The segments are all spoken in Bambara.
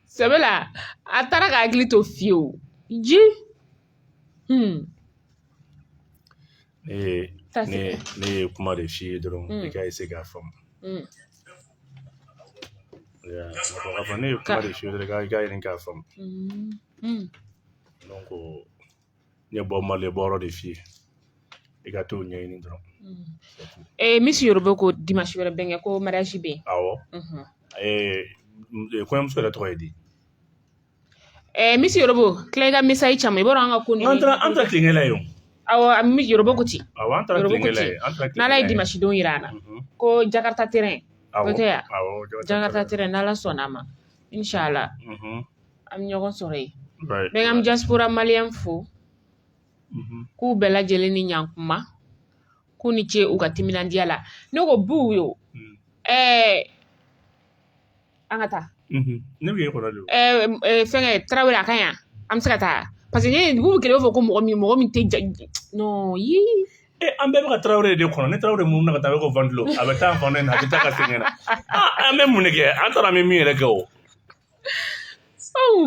Sabela a taara ka hakili to fiyewu ji ne ye kuma de f'i ye dɔrɔn i ka essayer k'a faamu k'a fɔ ne ye kuma de f'i ye dɔrɔn i ka ɲini k'a faamu donc n ye Bob Marley bɔyɔrɔ de f'i ye i ka t'o ɲɛɲini dɔrɔn Miss Yoruba ko dimanche wɛrɛ bɛnkɛ ko mariage bɛ yen awɔ kɔɲɔmuso yɛrɛ tɔgɔ ye di Miss Yoruba tila i ka message caman i b'a dɔn an ka ko ni an taara tilenkɛ la yen awɔ Miss Yoruba ko ten awɔ an taara tilenkɛ la yen n'ala ye dimanche don yira an na ko Jakarta terrain o tɛ yan Jakarta terrain n'ala sɔnna a ma inshallah an bɛ ɲɔgɔn sɔrɔ yen bɛ n ka diaspora malien fo k'u bɛɛ lajɛlen ni ɲankuma k'u ni ce u ka timinandiya la ne ko buw yo an ka taa ne bɛ kɔrɔ de fɛnkɛ Tarawele a ka yan an bɛ se ka taa parce que ne dugu kelen b'a fɔ ko mɔgɔ min tɛ non yi an bɛɛ bɛ ka Tarawele de kɔnɔ ne Tarawele mun na ka taa bɛ ko ventilo a bɛ taa fan na a bɛ taa ka segin na an bɛ mun de kɛ an taara an bɛ min yɛrɛ kɛ o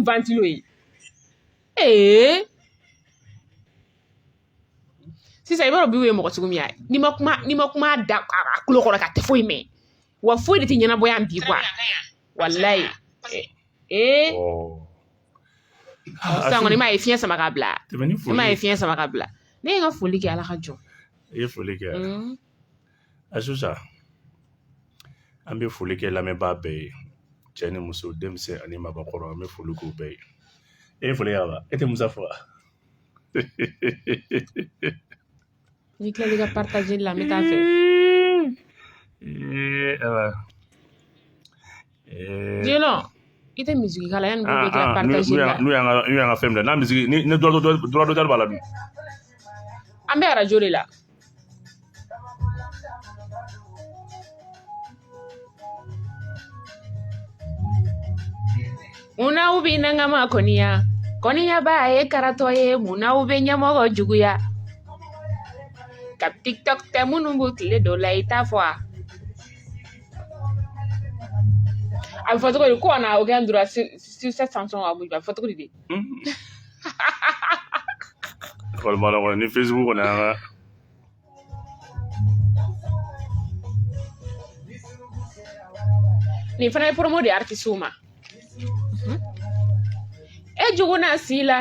ventilo ye sisan i b'a dɔn biw ye mɔgɔ sugu min ye n'i ma kuma da a kulo kɔrɔ ka tɛ foyi mɛn wa foyi de tɛ ɲɛnabɔ yan bi quoi wallahi sisan kɔni i m'a ye fiɲɛ sama ka bila i m'a ye fiɲɛ sama ka bila ne ye n ka foli kɛ ala ka jɔ i ye foli kɛ Asusa an bɛ foli kɛ lamɛnbaa bɛɛ ye cɛ ni muso denmisɛn ani mabɔkɔrɔ an bɛ foli k'u bɛɛ ye e ye foli kɛ wa e tɛ Musa fɔ wa n'i tilala i ka partage la n bɛ taa fɛ Diallo i tɛ misiki kala yanni k'u bɛ kɛ partage la n'u y'an ka fɛn minɛ n'a misiki ni droit d'auteur b'a la dun an bɛ arajo de la munna u bɛ nangama kɔniya kɔniya b'a ye karatɔ ye munna u bɛ ɲɛmɔgɔ juguya ka tiktok tɛ minnu b'u tile dɔw la i t'a fɔ a bɛ fɔ cogo di ko on a aucun droit sur cette chanson a bɛ fɔ cogo di ni Facebook kɔni an ka nin fana ye promo de artiste ma e jogo na si la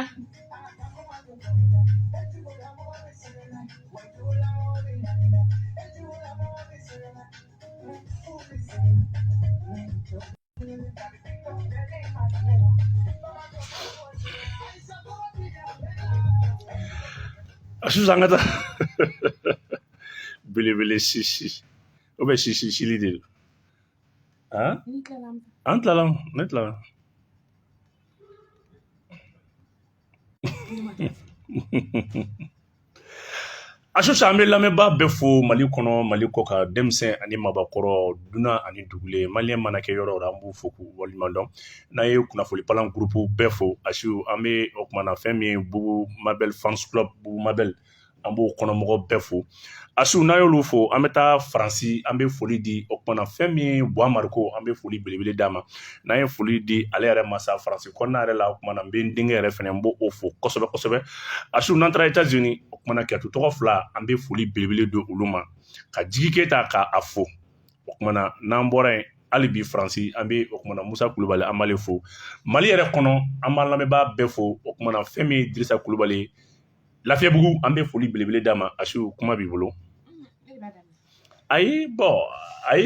Asusa an ka taa belebele sisi o bɛ sili de an tilala ne tilala Asusa an bɛ lamɛnbaa bɛɛ fo Mali kɔnɔ Mali kɔ kan denmisɛn ani mabɔkɔrɔ dunan ani dugulen maliyɛn mana kɛ yɔrɔ o yɔrɔ an b'u fo k'u waliɲuman dɔn n'an ye kunnafoni palan groupe bɛɛ fo Asiu an bɛ o kumana fɛn min ye Bubu Mabel fans club Bubu Mabel an b'o kɔnɔmɔgɔw bɛɛ fo Asiu n'an y'olu fo an bɛ taa Faransi an bɛ foli di o kumana fɛn min ye Buwa Mariko an bɛ foli belebele d'a ma n'an ye foli di ale yɛrɛ masa Faransi kɔnɔna yɛrɛ la o kumana n bɛ n denkɛ yɛrɛ fɛnɛ n b'o fo kosɛbɛ kosɛbɛ Asiu n'an taara États-Unis o kumana Kɛtu tɔgɔ fila an bɛ foli belebele don olu ma ka Jigi Keyita k'a fo o kumana n'an bɔra yen hali bi Faransi an bɛ o kumana Musa Kulubali an b'ale fo Mali yɛrɛ kɔnɔ an b'an lamɛnbaa bɛɛ fo o kumana fɛn min ye Dirisa Kulubali ye Lafiyabugu an bɛ foli belebele d'a ma Asiu kuma b'i bolo ayi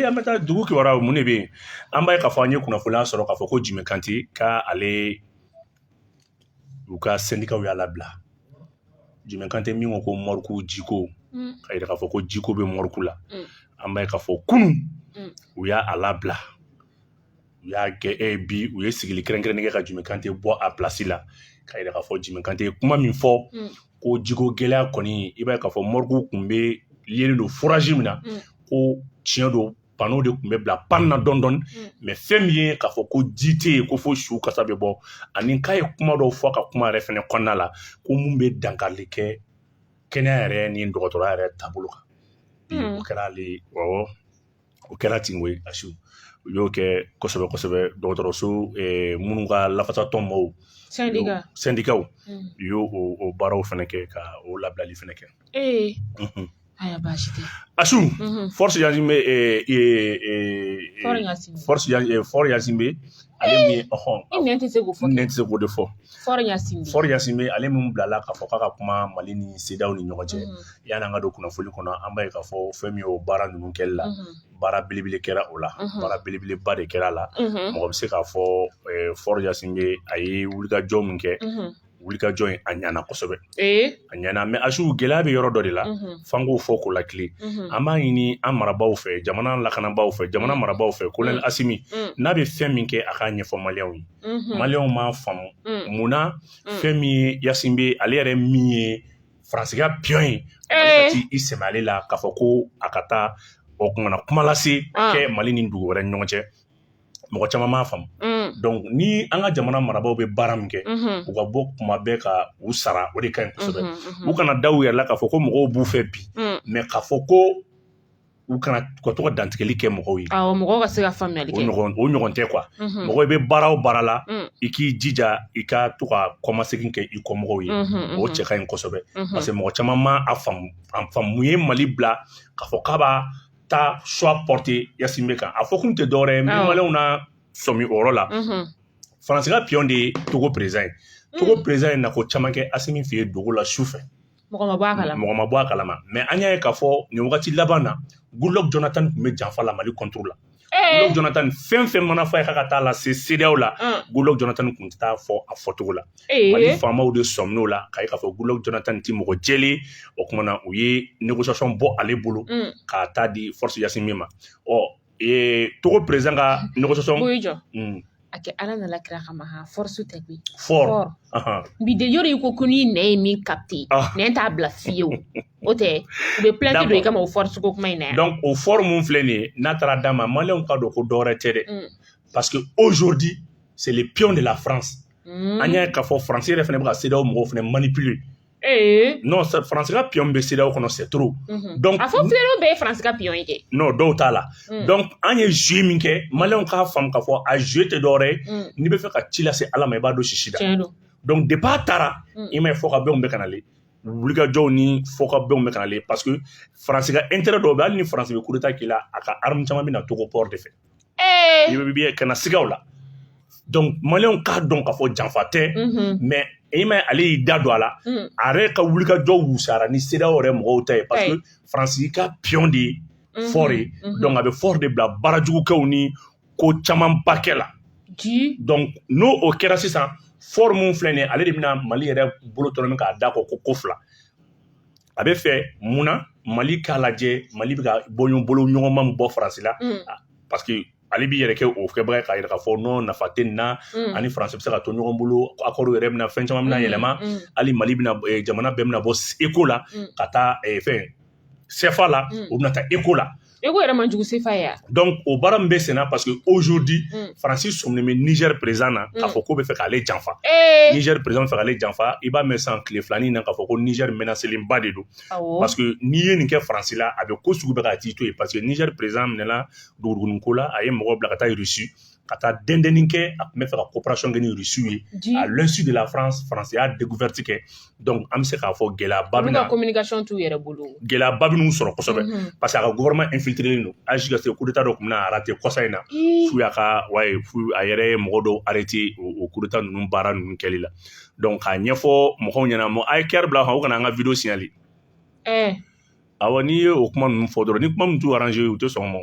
an bɛ taa dugu kibaruya mun de bɛ yen an b'a ye k'a fɔ an ye kunnafoniya sɔrɔ k'a fɔ ko Jimi Kante k'ale u ka syndicat y'a labila Jimi Kante min ko mɔriku jiko k'a jira k'a fɔ ko jiko bɛ mɔriku la an b'a ye k'a fɔ kunun u y'a labila u y'a kɛ bi u ye sigili kɛrɛnkɛrɛnnen kɛ ka Jimi Kante bɔ a place la k'a jira k'a fɔ Jimi Kante ye kuma min fɔ ko jiko gɛlɛya kɔni i b'a ye k'a fɔ mɔriku tun bɛ yelen don foraji min na ko tiɲɛ don pano de tun bɛ bila pan na dɔɔni dɔɔni mais fɛn min ye k'a fɔ ko ji tɛ yen ko fo su kasa bɛ bɔ ani k'a ye kuma dɔw fɔ ka kuma yɛrɛ fɛnɛ kɔnɔna la ko mun bɛ dankari kɛ kɛnɛya yɛrɛ ni dɔgɔtɔrɔya yɛrɛ taabolo kan o kɛra ale o kɛra ten koyi Asiu u y'o kɛ kosɛbɛ kosɛbɛ dɔgɔtɔrɔso minnu ka lafasatɔnbaw syndicat u y'o o baaraw fɛnɛ kɛ ka o labilali fɛnɛ kɛ Asu force Yazimbe force Yazimbe ale min nɛn tɛ se k'o de fɔ Fort Yazimbe ale min bilala k'a fɔ k'a ka kuma Mali ni CEDEAO ni ɲɔgɔn cɛ yani an ka don kunnafoni kɔnɔ an b'a ye k'a fɔ fɛn min y'o baara ninnu kɛli la baara belebele kɛra o la baara belebeleba de kɛra a la mɔgɔ bɛ se k'a fɔ Fort Yazimbe a ye wulikajɔ min kɛ wulikajɔ in a ɲana kosɛbɛ a ɲana mais Asu gɛlɛya bɛ yɔrɔ dɔ de la f'an k'o fɔ k'o lakile an b'a ɲini an marabaw fɛ jamana lakanabaaw fɛ jamana marabaw fɛ Colonel Asimi n'a bɛ fɛn min kɛ a k'a ɲɛfɔ maliyɛnw ye maliyɛnw m'a faamu munna fɛn min ye Yazimbe ale yɛrɛ min ye faransiya pion ye ka t'i sɛmɛ ale la k'a fɔ ko a ka taa o kumana kuma lase kɛ Mali ni dugu wɛrɛ ni ɲɔgɔn cɛ mɔgɔ caman m'a faamu donc ni an ka jamana marabaw bɛ baara min kɛ u ka bɔ kuma bɛɛ ka u sara o de ka ɲi kosɛbɛ u kana da u yɛrɛ la k'a fɔ ko mɔgɔw b'u fɛ bi mais k'a fɔ ko u kana ka to ka dantigɛli kɛ mɔgɔw ye mɔgɔw ka se ka faamuyali kɛ o ɲɔgɔn tɛ quoi mɔgɔ i bɛ baara o baara la i k'i jija i ka to ka kɔmasegin kɛ i kɔmɔgɔw ye o cɛ ka ɲi kosɛbɛ parce que mɔgɔ caman ma a faamu mun ye Mali bila k'a fɔ k'a b'a ta choix porter Yazimbe kan a fɔ kun tɛ dɔwɛrɛ ye maliyɛnw na sɔmi o yɔrɔ la faransiya pion de ye Togo président ye Togo président ye nako caman kɛ Asimi fɛ yen dogo la su fɛ mɔgɔ ma bɔ a kalama mais an y'a ye k'a fɔ nin wagati laban na Goodluck Jonathan tun bɛ janfa la Mali contre la Goodluck Jonathan fɛn fɛn mana fɔ a ye k'a ka taa lase CEDEAO la Goodluck Jonathan tun tɛ taa fɔ a fɔcogo la Mali faamaw de sɔmin'o la k'a ye k'a fɔ Goodluck Jonathan tɛ mɔgɔ jɛlen o kumana u ye négociation bɔ ale bolo k'a taa di force Yazimbe ma Togo président ka négociation a kɛ ala nana kira kama force tɛ koyi fort bi de yɔrɔ i ko ni nɛ ye min capté nɛ t'a bila fiyewu o tɛ u bɛ plainte don i kama o force ko kuma in na donc o fort mun filɛ nin ye n'a taara d'a ma maliyɛnw ka dɔn ko dɔwɛrɛ tɛ dɛ parce que aujourd'hui c'est le pion de la France an y'a ye k'a fɔ France yɛrɛ fɛnɛ bɛ ka CEDEAO mɔgɔw fɛnɛ manipuler non France ka pion bɛ CEDEAO kɔnɔ c'est trop donc a fɔ CEDEAO bɛɛ ye France ka pion ye kɛ non dɔw t'a la donc an ye jouer min kɛ maliyɛnw k'a faamu k'a fɔ a jouer tɛ dɔwɛrɛ ye n'i bɛ fɛ ka ci lase Ala ma i b'a dɔn sisi la donc depuis a taara i ma ye fɔkabɛnw bɛ ka nalen wulikajɔw ni fɔkabɛnw bɛ ka nalen parce que France ka intérêt dɔw bɛ hali ni France bɛ coup d'état k'i la a ka arme caman bɛ na Togo port de fɛ i bɛ ka na sigaw la donc maliyɛnw k'a dɔn k'a fɔ janfa tɛ mais i ma ye ale y'i da don a la a yɛrɛ ka wulikajɔ wusara ni CEDEAO yɛrɛ mɔgɔw ta ye parce que France ka pion de ye fort ye donc a bɛ fort de bila baarajugukɛw ni ko camanba kɛ la donc n'o o kɛra sisan fort mun filɛ nin ye ale de bɛna Mali yɛrɛ bolo tɔrɔ min k'a da kɔ ko fila a bɛ fɛ mun na Mali k'a lajɛ Mali bɛ ka bolo ɲɔgɔnma min bɔ France la parce que ale b'i yɛrɛ kɛ o kɛbaga k'a yɛrɛ k'a fɔ non nafa tɛ nin na ani France bɛ se ka to ɲɔgɔn bolo accord yɛrɛ bɛna fɛn caman bɛna yɛlɛma hali Mali bɛna jamana bɛɛ bɛna bɔ ECO la ka taa fɛn CFA la o bɛna taa ECO la ECO yɛrɛ man jugu CFA ye donc o baara min bɛ sen na parce que aujourd'hui France sɔminen bɛ Niger président na k'a fɔ k'o bɛ fɛ k'ale janfa Niger président bɛ fɛ k'ale janfa i b'a mɛn san tile filanin na k'a fɔ ko Niger menacelenba de don parce que n'i ye nin kɛ France la a bɛ ko sugu bɛɛ k'a t'i to yen parce que Niger président minɛna duguduguniko la a ye mɔgɔw bila ka taa Russie ka taa dɛndɛnni kɛ a tun bɛ fɛ ka coopération kɛ ni Russie ye à l'insu de la France y'a découverte kɛ donc an bɛ se k'a fɔ gɛlɛyaba bɛ na communication t'u yɛrɛ bolo gɛlɛyaba bɛ n'u sɔrɔ kosɛbɛ parce que a ka gouvernement infiltré don agi ka se coup d'état dɔ tun bɛna rater kɔsa in na f'u y'a ka f'u a yɛrɛ ye mɔgɔ dɔw arrêté o coup d'état ninnu baara ninnu kɛli la donc k'a ɲɛfɔ mɔgɔw ɲɛna a ye kɛri bila u kana an ka vidéo signalé awɔ n'i ye o kuma ninnu fɔ dɔrɔn ni kuma min t'u arrangé u tɛ sɔn o ma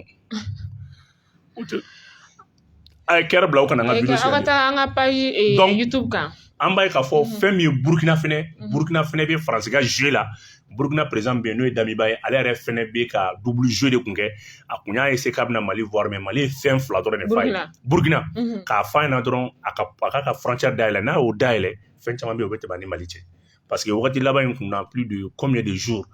a ye kɛri bila u kana an ka vidéo signalé an ka taa an ka page YouTube kan an b'a ye k'a fɔ fɛn min ye Burkina fɛnɛ bɛ France ka jouer la Burkina président bɛ yen n'o ye Damiba ye ale yɛrɛ fɛnɛ bɛ ka double jeu de kun kɛ a kun y'a essayer k'a bɛna Mali voir mais Mali ye fɛn fila dɔrɔn de f'a ye Burkina k'a f'a ɲɛna dɔrɔn a k'a ka frontière dayɛlɛ n'a y'o dayɛlɛ fɛn caman bɛ yen o bɛ tɛmɛ ni Mali cɛ parce que wagati laban in kun na plus de combien de jours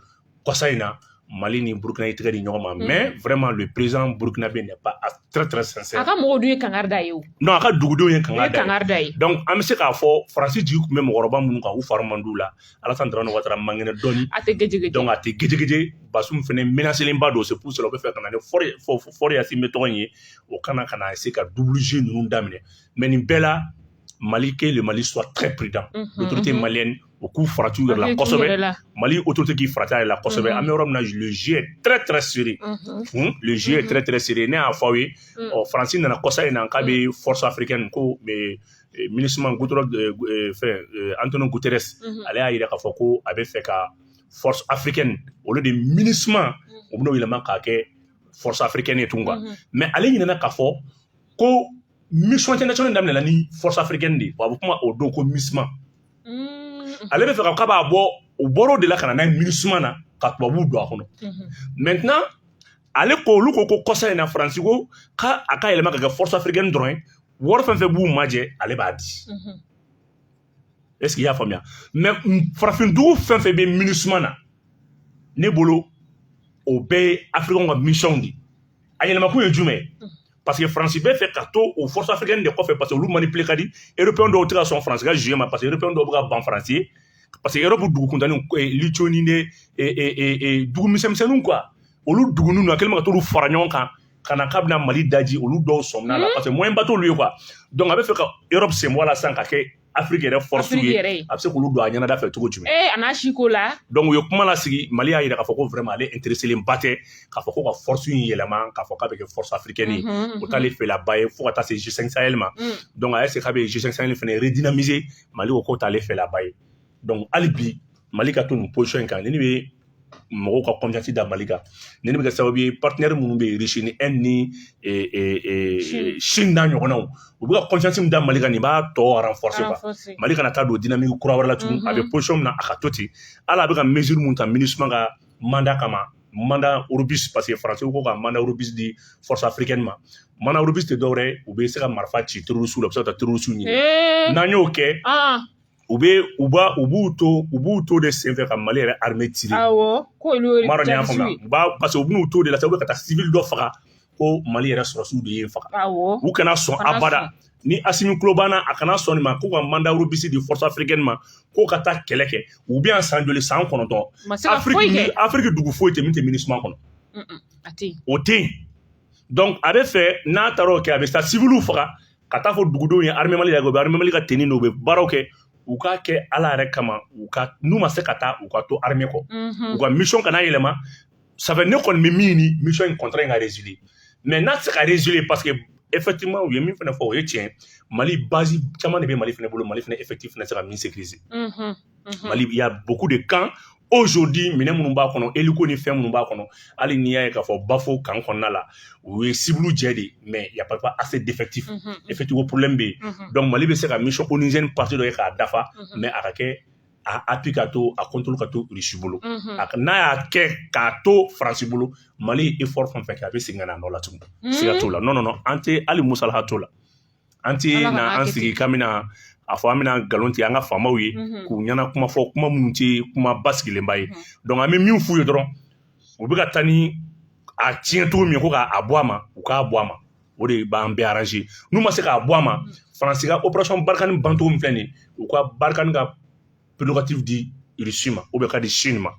kɔsa in na Mali ni Burkina yi tigɛ di ɲɔgɔn ma mais vraiment le président burkinabé n'est pas très très sincère. A ka mɔgɔw dun ye kangari da ye o. Non, a ka dugudenw ye kangari da ye. Donc an bɛ se k'a fɔ Faransi jigi tun bɛ mɔgɔkɔrɔba minnu kan u fari man d'u la Alassane Dramane Ouattara mangɛnɛ dɔɔni. A tɛ gɛjɛgɛjɛ. Donc a tɛ gɛjɛgɛjɛ Bazoum fɛnɛ menacelenba don c'est pour cela u bɛ fɛ ka na ni Faure Yacine bɛ tɔgɔ in ye o kana ka na essayer ka double jeu ninnu daminɛ mais nin bɛɛ la Mali que le Mali soit très prudent. L'autorité malienne au coup faratu de la kosɛbɛ Mali autorité qui farata de la kosɛbɛ an bɛ yɔrɔ min na le jeu est très très serré. Le jeu est très très serré ne y'a fɔ aw ye Faransi nana kɔsa in na k'a bɛ force africaine ko MINUSMA Antonio Guterres ale y'a jira k'a fɔ ko a bɛ fɛ ka force africaine au lieu de MINUSMA o bɛn'o yɛlɛma k'a kɛ force africaine ye tun quoi mais ale ɲinɛna k'a fɔ ko mission internationale daminɛna ni force africaine de wa a bɛ kuma o don ko MINUSMA ale bɛ fɛ k'a b'a bɔ o bɔr'o de la ka na n'a ye MINUSMA na ka tubabuw don a kɔnɔ maintenant ale ko olu ko kɔsa in na Faransi ko k'a ka yɛlɛma ka kɛ force africaine dɔrɔn ye wari fɛn fɛn b'u majɛ ale b'a di est-ce qu'il y a faamuya mais farafindugu fɛn fɛn bɛ MINUSMA na ne bolo o bɛɛ ye africain ka mission de a yɛlɛmakun ye jumɛn ye parce que Faransi bɛ fɛ ka to o force africaine de kɔfɛ parce que olu manipulé ka di européen dɔw tɛ ka sɔn Faransi ka jouer ma parce que européen dɔw bɛ ka ban Faransi ye parce que Europe dugukuntanni Lituanie ni dugu misɛnmisɛnninw quoi olu dugu ninnu a kɛlen bɛ ka t'olu fara ɲɔgɔn kan ka na k'a bɛna Mali daji olu dɔw sɔminna la parce que moyen ba t'olu ye quoi donc a bɛ fɛ ka Europe sen bɔ a la sisan ka kɛ Afrique yɛrɛ force ye a bɛ se k'olu don a ɲɛnada fɛ cogo jumɛn a n'a siko la donc u ye kuma lasigi Mali y'a jira k'a fɔ ko vraiment ale intéressé ba tɛ k'a fɔ ko ka force in yɛlɛma k'a fɔ k'a bɛ kɛ force africaine ye o t'ale fɛlaba ye fo ka taa se G5 Sahel ma donc a y'a essayé k'a bɛ G5 Sahel fɛnɛ redynamiser Mali ko k'o t'ale fɛlaba ye donc hali bi Mali ka to nin position in kan ni bɛ mɔgɔw ka confiance da Mali kan ni bɛ kɛ sababu ye partenaire minnu bɛ Russie ni Inde ni Chine n'a ɲɔgɔnnaw u bɛ ka confiance min da Mali kan nin b'a tɔ renforcer quoi Mali kana taa don dynamique kura wɛrɛ la tugun a bɛ position min na a ka to ten hali a bɛ ka mesure mun ta MINUSMA ka mandat kama mandat Eurobus parce que Faransiw ko ka mandat Eurobus di force africaine ma mandat Eurobus tɛ dɔwɛrɛ ye u bɛ se ka marifa ci terroriste la u bɛ se ka taa terroriste ɲini n'an y'o kɛ u b'u to de senfɛ ka Mali yɛrɛ armée tirer Maro y'a faamuya parce que u b'u to de la u bɛ ka taa civil dɔ faga ko Mali yɛrɛ sɔrɔsiw de ye faga u kana sɔn abada ni Assimi kulo banna a kana sɔn nin ma ko ka mandat Eurobus di force africaine ma ko ka taa kɛlɛ kɛ u bɛ yan san joli san 9 Afrique dugu foyi tɛ min tɛ MINUSMA kɔnɔ o tɛ yen donc a bɛ fɛ n'a taara o kɛ a bɛ taa civiliw faga ka taa fɔ dugudenw ye armée Mali yɛrɛ u bɛ armée Mali ka tenue na u bɛ baaraw kɛ u k'a kɛ Ala yɛrɛ kama n'u ma se ka taa u ka to armée kɔ u ka mission kana yɛlɛma ça fait ne kɔni bɛ min ɲini mission in contrat in ka résilier mais n'a tɛ se ka résilier parce que effectivement u ye min fana fɔ o ye tiɲɛ Mali base caman de bɛ Mali fana bolo Mali fana effectif fana tɛ se ka min sécuriser Mali il y a beaucoup de camps aujourd'hui minɛn minnu b'a kɔnɔ hélico ni fɛn minnu b'a kɔnɔ hali n'i y'a ye k'a fɔ Bafo camp kɔnɔna la u ye cible jɛ de mais il y a pas assez d'effectifs effectif o problème bɛ yen donc Mali bɛ se ka mission onusienne partie dɔ ye k'a dafa mais a ka kɛ a appui ka to a contrôle ka to Russie bolo n'a y'a kɛ k'a to Faransi bolo Mali effort fɛn fɛn kɛ a bɛ segin ka na a nɔ la tugun siga t'o la non an tɛ hali musalaha t'o la an tɛ na an sigi k'an bɛna a fɔ an bɛna nkalon tigɛ an ka faamaw ye k'u ɲɛna kuma fɔ kuma minnu tɛ kuma basigilenba ye donc an bɛ min f'u ye dɔrɔn u bɛ ka taa ni a tiɲɛ cogo min ye ko k'a bɔ a ma u k'a bɔ a ma o de b'an bɛɛ arranger n'u ma se k'a bɔ a ma Faransi ka opération Barkhane bancogo min filɛ nin ye u ka Barkhane ka prérogative di Russie ma ou bien ka di Chine ma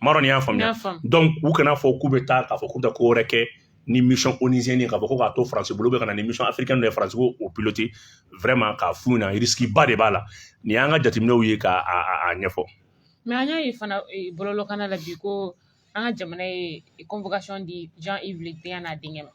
Maro ni y'a faamuya donc u kana fɔ k'u bɛ taa k'a fɔ k'u bɛ taa ko wɛrɛ kɛ ni mission onusienne k'a fɔ ko k'a to Faransi bolo ou bien ka na ni mission africaine dɔ ye Faransi ko o piloter vraiment k'a f'u ɲɛna risque ba de b'a la nin y'an ka jateminɛw ye k'a ɲɛfɔ mais an y'a ye fana bɔlɔlɔkanna la bi ko an ka jamana ye convocation di Jean-Yves Le Drian n'a denkɛ ma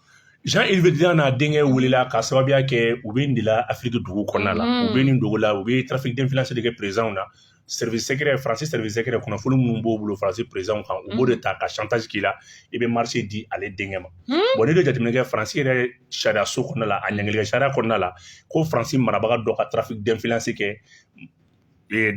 Jean-Yves Le Drian n'a denkɛ welela ka sababuya kɛ u bɛ nin de la Afrique dugu kɔnɔna la u bɛ nin dogo la u bɛ trafic d'influence de kɛ présidents na service secret Faransi service secret kunnafoni minnu b'o bolo Faransi président kan u b'o de ta ka chantage k'i la i bɛ marché di ale denkɛ ma bon ne de jateminɛ kɛ Faransi yɛrɛ sariyaso kɔnɔna la a ɲangilikɛ sariya kɔnɔna la ko Faransi marabaga dɔ ka trafic d'influence kɛ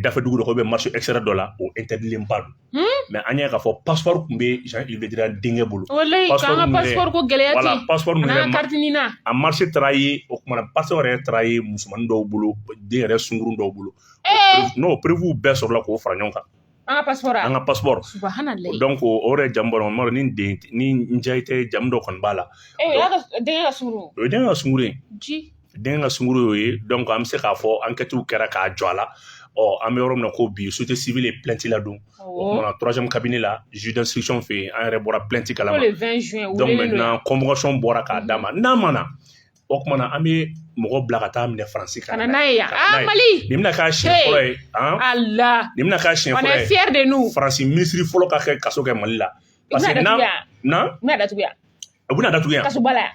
dafe dugu dɔ ko bɛ marché extérieur dɔ la o interdilen ba don mais an y'a k'a fɔ passeport tun bɛ Jean-Yves Le Drian denkɛ bolo passeport ko gɛlɛya tɛ passeport n'a carte ni na a marché taara ye o kumana passeport yɛrɛ taara ye musomanin dɔw bolo den yɛrɛ sunkurun dɔw bolo n'o prévu bɛɛ sɔrɔla k'o fara ɲɔgɔn kan An ka passeport. Subhanallah. Donc o yɛrɛ jamu bɔra ma ni n diya tɛ jamu dɔ kɔni b'a la. Denkɛ ka sunguru. O ye denkɛ ka sunguru ye. Ji. Denkɛ ka sunguru y'o ye donc an bɛ se k'a fɔ enquête kɛra k'a jɔ a la. An bɛ yɔrɔ min na ko bi société civile ye plainte ladon. O kumana 3e cabinet la juge d'instruction fɛ yen an yɛrɛ bɔra plainte kalama. Ko le 20 juin. Donc maintenant convocation bɔra k'a d'a ma n'a ma na o kumana an bɛ mɔgɔ bila ka taa minɛ Faransi kan. Kana n'a ye yan Mali. Nin bɛna k'a siɲɛ fɔlɔ ye Allah. Nin bɛna k'a siɲɛ fɔlɔ ye. On est fiers de nous. Faransi ministre fɔlɔ ka kɛ kaso kɛ Mali la. Parce que na bɛna datugu yan. U bɛna datugu yan. Kaso bala yan.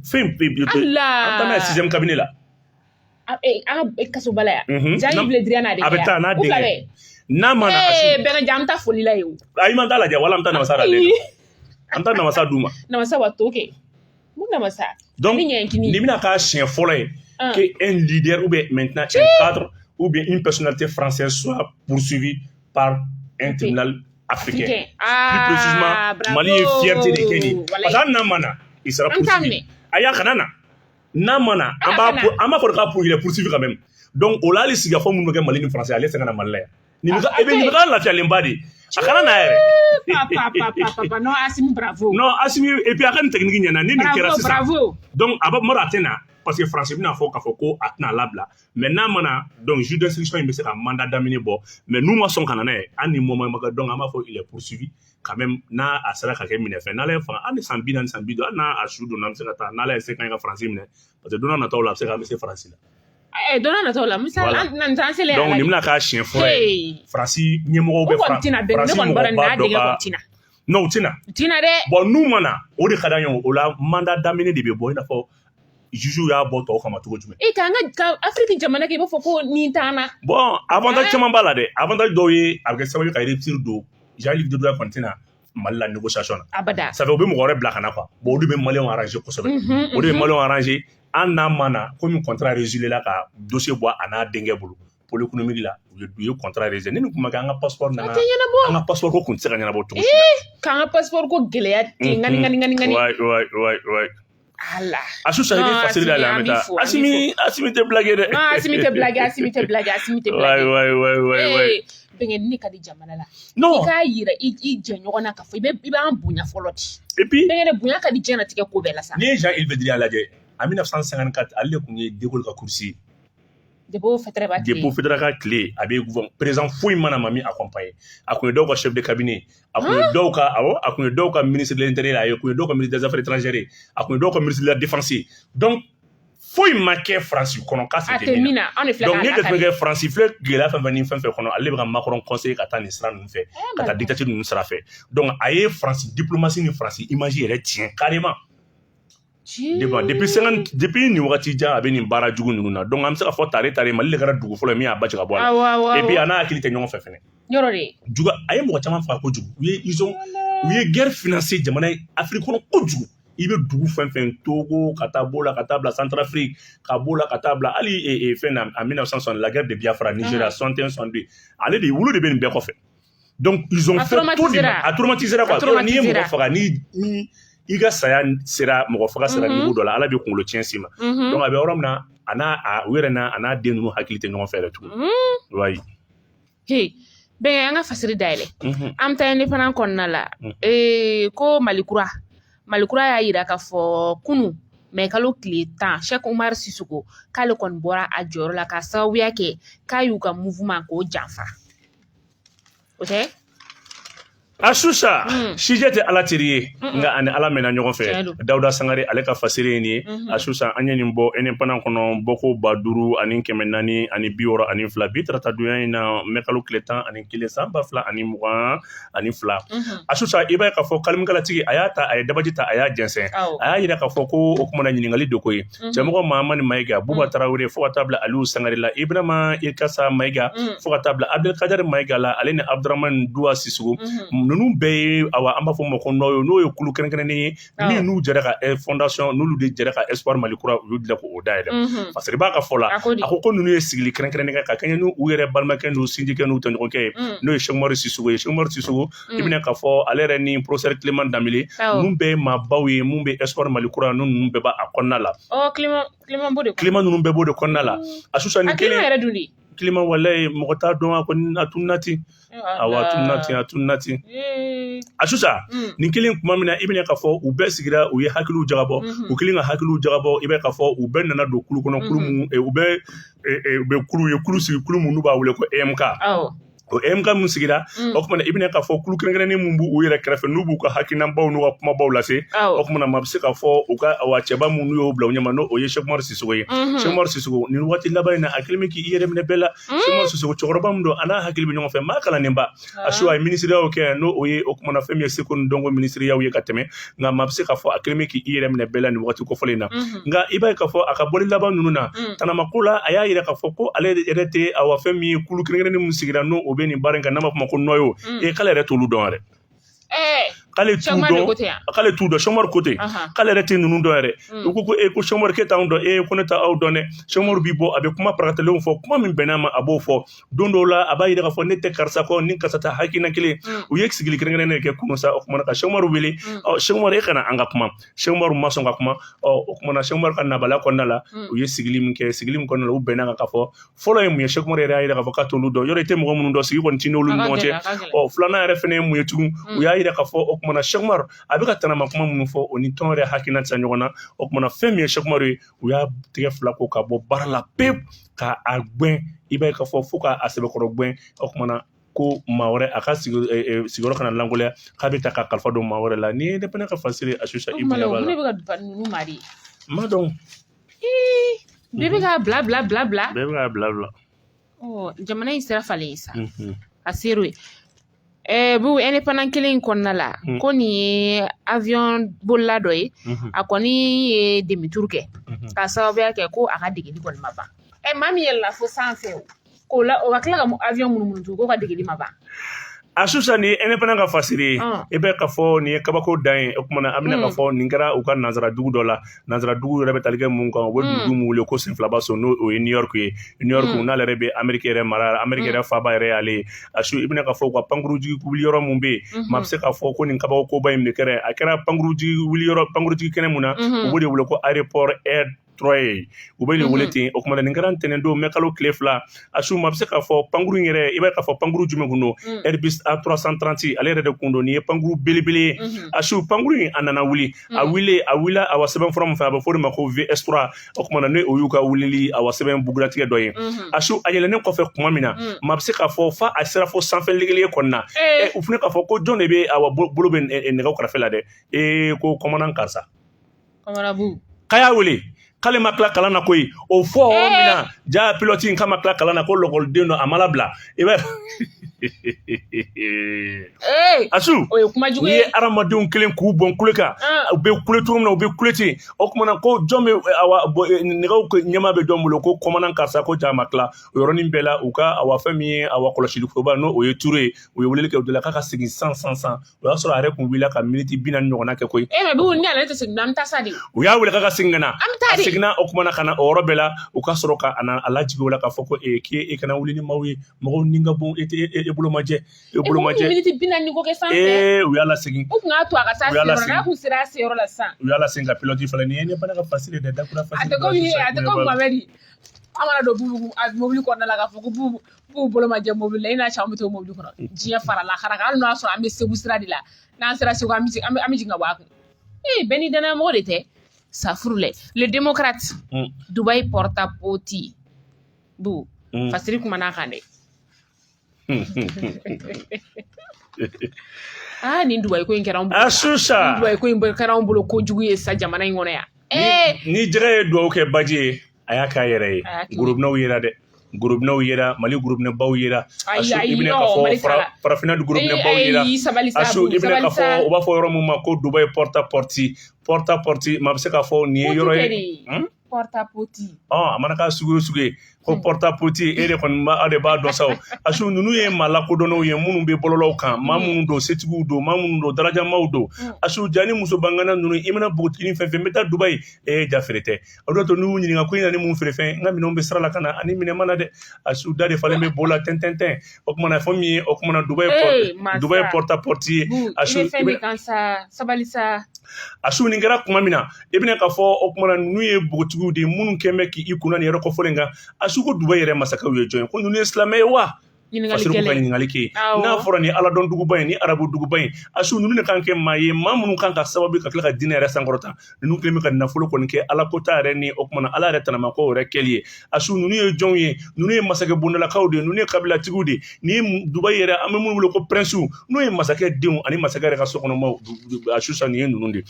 Fɛn pe Allah. An taa n'a ye 6e cabinet la. An ka kaso bala yan. Jaabi filɛ dira n'a de. A bɛ taa n'a denkɛ. N'a ma na bɛn jam ta foli la ye o. Ayi man t'a lajɛ wala an taa namasa la dɛ. An taa namasa d'u ma. Namasa wa to kɛ. Mun namasa? Donc nin bɛna k'a siɲɛ fɔlɔ ye que un leader ou bien maintenant un cadre ou bien une personnalité française soit poursuivie par un tribunal africain. Plus précisément, Mali est fierté de Kenya. Parce que n'a ma na, il sera poursuivi. Aya kana na. N'a ma na, an b'a fɔ k'a il est poursuivi quand même. Donc o la hali sigikafɔ minnu bɛ kɛ Mali ni français ale se ka na Mali la yan. Nin bɛ ka lafiyalenba de. A kana na yɛrɛ. Papa, non, Assimi, bravo. Non, Assimi, et puis a ka nin technique ɲɛna ni nin kɛra sisan. Bravo. Donc a b'a mɔdɔ a tɛ na parce que français bɛna fɔ k'a fɔ ko a tɛna labila mais n'a ma na donc juge d'instruction in bɛ se ka mandat d'amener bɔ mais n'u ma sɔn ka na n'a ye hali ni moment ma kɛ donc an b'a fɔ il est poursuivi quand même n'a a sera ka kɛ minɛfɛn n'ala ye fanga hali san 40 san 50 hali n'a a su donna an bɛ se ka taa n'ala ye se kan ka français minɛ parce que don n'a nataw la a bɛ se ka se français la. Don n'a nataw la misali an t'an selen donc nin bɛna k'a siɲɛ fɔlɔ ye français ɲɛmɔgɔw bɛ français mɔgɔba dɔ ka non u tɛna dɛ bon n'u ma na o de ka d'an ye o la mandat d'amener de bɛ bɔ i n'a fɔ juge y'a bɔ tɔw kama cogo jumɛn. K'an ka Afrique jamana kɛ i b'a fɔ ko nin t'an na. Bon avantage caman b'a la dɛ avantage dɔw ye a bɛ kɛ sababu ye ka réussir don Jean Luc Dedoya kɔni tɛna Mali la négociation na. Abada. Ça fait o bɛ mɔgɔ wɛrɛ bila ka na quoi bon o de bɛ maliyɛnw arranger kosɛbɛ o de bɛ maliyɛnw arranger an n'a ma na komi contrat résilié la ka dossier bɔ a n'a denkɛ bolo pôle économique la u ye contrat résilié ne ni kun ma kɛ an ka passeport nana an ka passeport ko kun tɛ se ka ɲɛnabɔ cogo si la. K'an ka passeport ko gɛlɛya ten ŋani. Ouais. Allah. Asusa il est facile d'aller en méta. Assimi te blaguer dɛ. Non, Assimi te blaguer. Ouais. Bɛnkɛ ne ka di jamana la. Non. I k'a yira i jɛɲɔgɔn na k'a fɔ i b'an bonya fɔlɔ de. Et puis. Bɛnkɛ bonya ka di diɲɛlatigɛ ko bɛɛ la sa. N'i ye Jean Yves Drian lajɛ en 1954 ale de tun ye De Gaulle ka coursier. Dépôt fédéral ka tile a bɛ gouvernement président foyi mana ma min accompagné a kun ye dɔw ka chef de cabinet a kun ye dɔw ka ministre de l'intérieur a kun ye dɔw ka ministre des affaires étrangères a kun ye dɔw ka ministre de la défense donc foyi ma kɛ France kɔnɔ k'a se tɛ min na donc ne de tun bɛ kɛ France filɛ gɛlɛya fɛn ni fɛn kɔnɔ ale bɛ ka Macron conseiller ka taa nin sira ninnu fɛ ka taa dictature ninnu sira fɛ donc a ye France diplomatie ni France image yɛrɛ tiɲɛ carrément. Depuis nin wagati jan a bɛ nin baara jugu ninnu na donc an bɛ se ka fɔ tare Mali de kɛra dugu fɔlɔ ye min y'a ba cɛ ka bɔ a la et puis a n'a hakili tɛ ɲɔgɔn fɛ fɛnɛ. Yɔrɔ de. Juga a ye mɔgɔ caman faga kojugu u ye guerre financée jamana ye Afrique kɔnɔ kojugu i bɛ dugu fɛn Togo ka taa b'o la ka taa bila Centrafrique ka b'o la ka taa bila hali fɛn na en 1960 la guerre de Biafra Nigeria 61 62 ale de wulu de bɛ nin bɛɛ kɔfɛ donc ils ont fait tout a traumatisé quoi n'i ye mɔgɔ faga ni i ka saya sera mɔgɔ faga sera niveau dɔ la ala bɛ kunkolo tiɲɛ si ma donc a bɛ yɔrɔ min na u yɛrɛ a n'a den ninnu hakili tɛ ɲɔgɔn fɛ yɛrɛ tugun wayi. Bɛnkɛ an ka fasiri dayɛlɛ an bɛ taa indépendance kɔnɔna la ko Malikura y'a yira k'a fɔ kunun mais kalo tile 10 Cheikh Umar Sissoco k'ale kɔni bɔra a jɔyɔrɔ la ka sababuya kɛ k'a y'u ka mouvement k'o janfa o tɛ. Asusa sijɛ tɛ ala teri ye nka ani ala mɛnna ɲɔgɔn fɛ Dawuda Sangare ale ka fasiri ye nin ye Asusa an ye nin bɔ indépendance kɔnɔ bɔko 5,000 ani 400 ani 62 bi tarata donya in na mɛ kalo tile 10 ani 1 san 2022 Asusa i b'a ye k'a fɔ kalimikalatigi a y'a ta a ye dabaji ta a y'a jɛnsɛn a y'a yira k'a fɔ ko o kumana ɲininkali de ko ye cɛmɔgɔ Mahamani Mayiga Buba Tarawele fo ka taa bila Aliyu Sangare la Ibrahima Ikasa Mayiga fo ka taa bila Abdelkader Mayiga la ale ni Abdurahmane Duwa Sissoco ninnu bɛɛ ye an b'a fɔ ma ko n'o ye kulu kɛrɛnkɛrɛnnen ye min n'u jɛra ka fondation n'olu de jɛra ka espoir Malikura u y'u dilan k'o dayɛlɛ parce que i b'a ka fɔ la a ko ninnu ye sigili kɛrɛnkɛrɛnnen kɛ ka kɛɲɛ n'u yɛrɛ balimakɛ n'u sinjikɛ n'u tɔɲɔgɔnkɛ ye n'o ye Cheikh Umar Sissoco ye Cheikh Umar Sissoco i bɛna k'a fɔ ale yɛrɛ ni professeur Clément Danbele ninnu bɛɛ ye maabaw ye mun bɛ espoir Malikura ninnu bɛɛ b'a kɔnɔna la Clément ninnu bɛɛ b'o de kɔnɔna la Asusa ni kelen climat wallahi mɔgɔ t'a dɔn a kɔni a tun nati a tun nati Asusa nin kelen kuma min na i bɛna ka fɔ u bɛɛ sigira u ye hakiliw jagabɔ u kelen ka hakiliw jagabɔ i bɛ ka fɔ u bɛɛ nana don kulu kɔnɔ kulu mun u bɛ kulu ye kulu sigi kulu mun b'a wele ko EMK o EMK mun sigira o kuma i bɛna ka fɔ kulu kɛrɛnkɛrɛnnen mun b'u yɛrɛ kɛrɛfɛ n'u b'u ka hakilinabaw n'u ka kumabaw lase o kuma ma bɛ se ka fɔ u ka cɛba mun y'o bila u ɲɛma n'o o ye Cheikh Umar Sissoco ye Cheikh Umar Sissoco nin waati laban in na a kelen bɛ k'i yɛrɛ minɛ bɛɛ la Cheikh Umar Sissoco cɛkɔrɔba min don a n'a hakili bɛ ɲɔgɔn fɛ maa kalannenba Asu a ye ministériyaw kɛ n'o o ye o kuma na fɛn min ye seko ni dɔnko ministériyaw ye ka tɛmɛ nka maa bɛ se ka fɔ a kelen bɛ k'i yɛrɛ minɛ bɛɛ la nin waati kofɔlen in na nka i b'a ye ka fɔ a ka bɔli laban ninnu na tanama ko la a y'a yira k'a fɔ ko ale yɛrɛ tɛ fɛn min ye kulu kɛrɛnkɛrɛnnen mun sigira n'o o bɛ nin baara in kan n'a ma kuma ko nɔyo k'ale yɛrɛ t'olu dɔn yɛrɛ k'ale t'u dɔn Cheikh Umar ko ten k'ale yɛrɛ tɛ ninnu dɔn yɛrɛ u ko ko Cheikh Umar k'e t'anw dɔn ko ne t'a aw dɔn dɛ Cheikh Umar bi bɔ a bɛ kuma paratalenw fɔ kuma min bɛnn'a ma a b'o fɔ don dɔw la a b'a yira k'a fɔ ne tɛ karisa kɔ ni karisa ta hakilina kelen u ye sigili kɛrɛnkɛrɛnnen kɛ kunun sa o kumana ka Cheikh Umar wele Cheikh Umar e kana an ka kuma Cheikh Umar ma sɔn ka kuma o kumana Cheikh Umar ka nabaliya kɔnɔna la u ye sigili min kɛ sigili min kɔnɔna la u bɛnna kan ka fɔ fɔlɔ ye mun ye Cheikh Umar yɛrɛ y'a yira k'a fɔ k'a t'olu dɔn yɔrɔ i tɛ mɔgɔ minnu dɔn sigi kɔni t'i n'olu ni ɲɔgɔn cɛ filanan yɛrɛ fɛnɛ ye mun ye tugun u y'a yira k'a fɔ o kumana Cheikh Umar a bɛ ka tanama kuma minnu fɔ o ni tɔn yɛrɛ hakilina tɛ ɲɔgɔn na o kumana fɛn min ye Cheikh Umar ye u y'a tigɛ fila ko ka bɔ baara la pewu k'a gwɛn i b'a ye k'a fɔ fo k'a sɛbɛkɔrɔ gwɛn o kumana ko maa wɛrɛ a ka sigiyɔrɔ kana langoloya k'a bɛ ta ka kalifa don maa wɛrɛ la ni ye ne fana ka fasiri Asusa i bonya b'a la. ne bɛ ka duba ninnu ma de. Ma dɔn. bɛɛ bɛ k'a bila. bɛɛ bɛ k'a bila. jamana in sira falen sa a ser'o ye. bu indépendant kelen in kɔnɔna la ko nin ye avion bolila dɔ ye a kɔni ye demi-tour kɛ k'a sababuya kɛ ko a ka degeli kɔni ma ban maa min yɛlɛla fo sanfɛ o ka tila ka avion munumunu tugun ko ka degeli ma ban Asusa ni indépendant ka fasiri i bɛ ka fɔ nin ye kabako dan ye o kumana an bɛna ka fɔ nin kɛra u ka nanzara dugu dɔ la nanzara dugu yɛrɛ bɛ tali kɛ mun kan u bɛ dugu mun wele ko Senfilabaso n'o o ye New York ye New York n'ale yɛrɛ bɛ Amérique yɛrɛ mara Amérique yɛrɛ faaba yɛrɛ y'ale ye Asu i bɛna ka fɔ u ka pankurujigi wuli yɔrɔ mun bɛ yen maa bɛ se ka fɔ ko nin kabako koba in de kɛra a kɛra pankurujigi kɛnɛ mun na u b'o de wele ko aéroport air Troye u bɛ nin wele ten o kumana nin kɛra ntɛnɛn don mɛ kalo tile fila Asu ma bɛ se k'a fɔ pankuru in yɛrɛ i b'a ka fɔ pankuru jumɛn kun don Airbus A330 ale yɛrɛ de kun don nin ye pankuru belebele ye Asu pankuru in a nana wuli a wulila a wa sɛbɛnfura min fɛ a bɛ fɔ o de ma ko VS3 o kumana ne o y'u ka wulili a wa sɛbɛn bugulatigɛ dɔ ye Asu a yɛlɛnnen kɔfɛ kuma min na maa bɛ se k'a fɔ fa a sera fo sanfɛ legele kɔnɔna na u fana k'a fɔ ko jɔn de bɛ a bolo bɛ nɛgɛw kɛrɛfɛ la dɛ ko kɔmɔnan karisa k'a y'a wele k'ale ma tila kalan na koyi o fɔ min na ja pilote in k'a ma tila kalan na ko lɔgɔliden dɔ a ma labila i bɛ Asu n'i ye hadamadenw kelen k'u bɔn kule kan u bɛ kule cogo min na u bɛ kule ten o kumana ko jɔn bɛ nɛgɛw ɲɛma bɛ jɔn bolo ko kɔmɔnan karisa ko ja ma tila o yɔrɔnin bɛɛ la u ka fɛn min ye kɔlɔsili koba n'o o ye Ture ye u ye weleli kɛ o de la k'a ka segin san o y'a sɔrɔ a yɛrɛ kun wulila ka miniti 40 ɲɔgɔnna kɛ koyi ni ale tɛ segin an bɛ taa sa de u y'a wele k'a ka segin ka na a seginna o kumana ka na o yɔrɔ bɛɛ la u ka sɔrɔ ka a lajigin o la k'a fɔ ko k'e kana wuli ni maaw ye mɔgɔw ni ka bon e bolo ma jɛ miniti 40 ko kɛ sanfɛ u y'a lasegin u kun y'a to a ka taa seyɔrɔ la n'a kun sera a seyɔrɔ la sisan u y'a lasegin ka pilote fana nin ye ne fana ka fasiri dɛ dakura fasiri a tɛ ko Mamɛdi an mana don mobili kɔnɔna la k'a fɔ ko b'u bolo ma jɛ mobili la i n'a cɛ an bɛ to mobili kɔnɔ diɲɛ fara lahara kan hali n'a sɔrɔ an bɛ Segu sira de la n'an sera Segu an bɛ jigin ka bɔ a kun bɛɛ ni danayamɔgɔ de tɛ safurulɛ le démocrate Dubai porte-à-porte bu fasiri kuma n'a kan dɛ nin Dubai ko in kɛra anw bolo Asusa Dubai ko in kɛra anw bolo kojugu ye sa jamana in kɔnɔ yan ni jɛgɛ ye duwawu kɛ baji ye a y'a k'a yɛrɛ ye gorobinɛw yera dɛ gorobinɛw yera Mali gorobinɛbaw yera Asu i bɛna ka fɔ farafinna gorobinɛbaw yera Asu i bɛna ka fɔ u b'a fɔ yɔrɔ min ma ko Dubai porte-à-porte maa bɛ se k'a fɔ nin ye yɔrɔ ye porte-à-porte a mana k'a sugu o sugu ye ko porte-à-porte e de kɔni aw de b'a dɔn sa Asu ninnu ye maa lakodɔnnenw ye minnu bɛ bɔlɔlɔw kan maa minnu don setigiw don maa minnu don darajamaw don Asu ja ni muso bangana ninnu i mana npogotiginin fɛn fɛn n bɛ taa Dubai ja feere tɛ o de y'a to n'u y'u ɲininka ko i na ni mun feere fɛn n ka minɛnw bɛ sira la ka na ani minɛ mana dɛ Asu da de falen bɛ bo la tɛntɛntɛn o kumana fɛn min ye o kumana Dubai porte-à-porte ye Asu i bɛ fɛn min kan sa sabali sa a su nin kɛra kuma min na i bɛna ka fɔ o kuma n'u ye bogotigiw de minnu kɛn bɛ k'i kunna nin yɔrɔ kɔfɔlen kan a su ko Dubayi yɛrɛ masakɛw ye jɔn ye ko ninnu ye silamɛ ye wa fasiri ko ka ɲininkali kɛ n'a fɔra ni ala dɔn duguba in ni arabu duguba in a su ninnu de kan kɛ maa ye maa minnu kan ka sababu ka tila ka diinɛ yɛrɛ sankɔrɔta ninnu kɛlen bɛ ka nafolo kɔni kɛ ala ko ta yɛrɛ ni o kumana ala yɛrɛ tanamako yɛrɛ kɛli ye a su ninnu ye jɔnw ye ninnu ye masakɛ bondalakaw de ninnu ye kabilatigiw de ni Dubayi yɛrɛ an bɛ minnu wele ko prinsiw n'o ye masakɛ denw ani masakɛ yɛrɛ ka sokɔnɔmaw a su sa nin ye ninnu de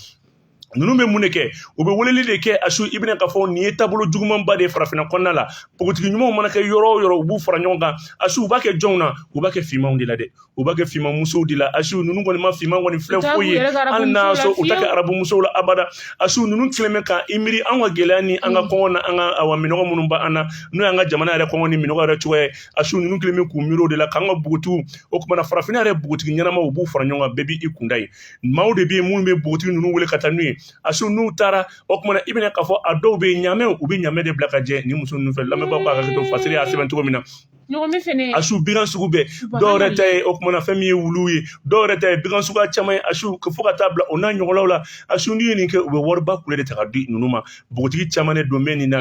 ninnu bɛ mun de kɛ u bɛ weleli de kɛ a su i bɛna ka fɔ nin ye taabolo jugumanba de ye farafinna kɔnɔna la pogotigi ɲumanw mana kɛ yɔrɔ o yɔrɔ u b'u fara ɲɔgɔn kan a su u b'a kɛ jɔnw na u b'a kɛ finmanw de la dɛ u b'a kɛ finman musow de la a su ninnu kɔni ma finman kɔni filɛ foyi ye hali n'a sɔrɔ u t'a kɛ arabu musow la abada a su ninnu tilen bɛ ka i miiri an ka gɛlɛya ni an ka kɔngɔ na an ka minɔgɔ minnu b'an na n'o y'an ka jamana yɛrɛ kɔngɔ ni minɔgɔ yɛrɛ cogoya ye a su ninnu tilen bɛ k'u miiri o de la k'an ka bogotigiw o kumana farafinna yɛrɛ bogotigi ɲɛnamaw u b'u fara ɲɔgɔn kan bɛɛ b'i kunda ye maaw de bɛ yen minnu bɛ bogotigi ninnu wele ka taa n'u ye a su n'u taara o kumana i bɛna k'a fɔ a dɔw bɛ ɲamɛ u bɛ ɲamɛ de bila ka jɛ ni muso ninnu fɛ lamɛnbaaw ka hakili to fasiri y'a sɛbɛn cogo min na a su bigan sugu bɛɛ dɔw yɛrɛ ta ye o kumana fɛn min ye wuluw ye dɔw yɛrɛ ta ye bigan suguya caman ye a su fo ka taa bila o n'a ɲɔgɔnnaw la a su n'i ye nin kɛ u bɛ wariba kule de ta ka di ninnu ma bogotigi caman de don bɛ nin na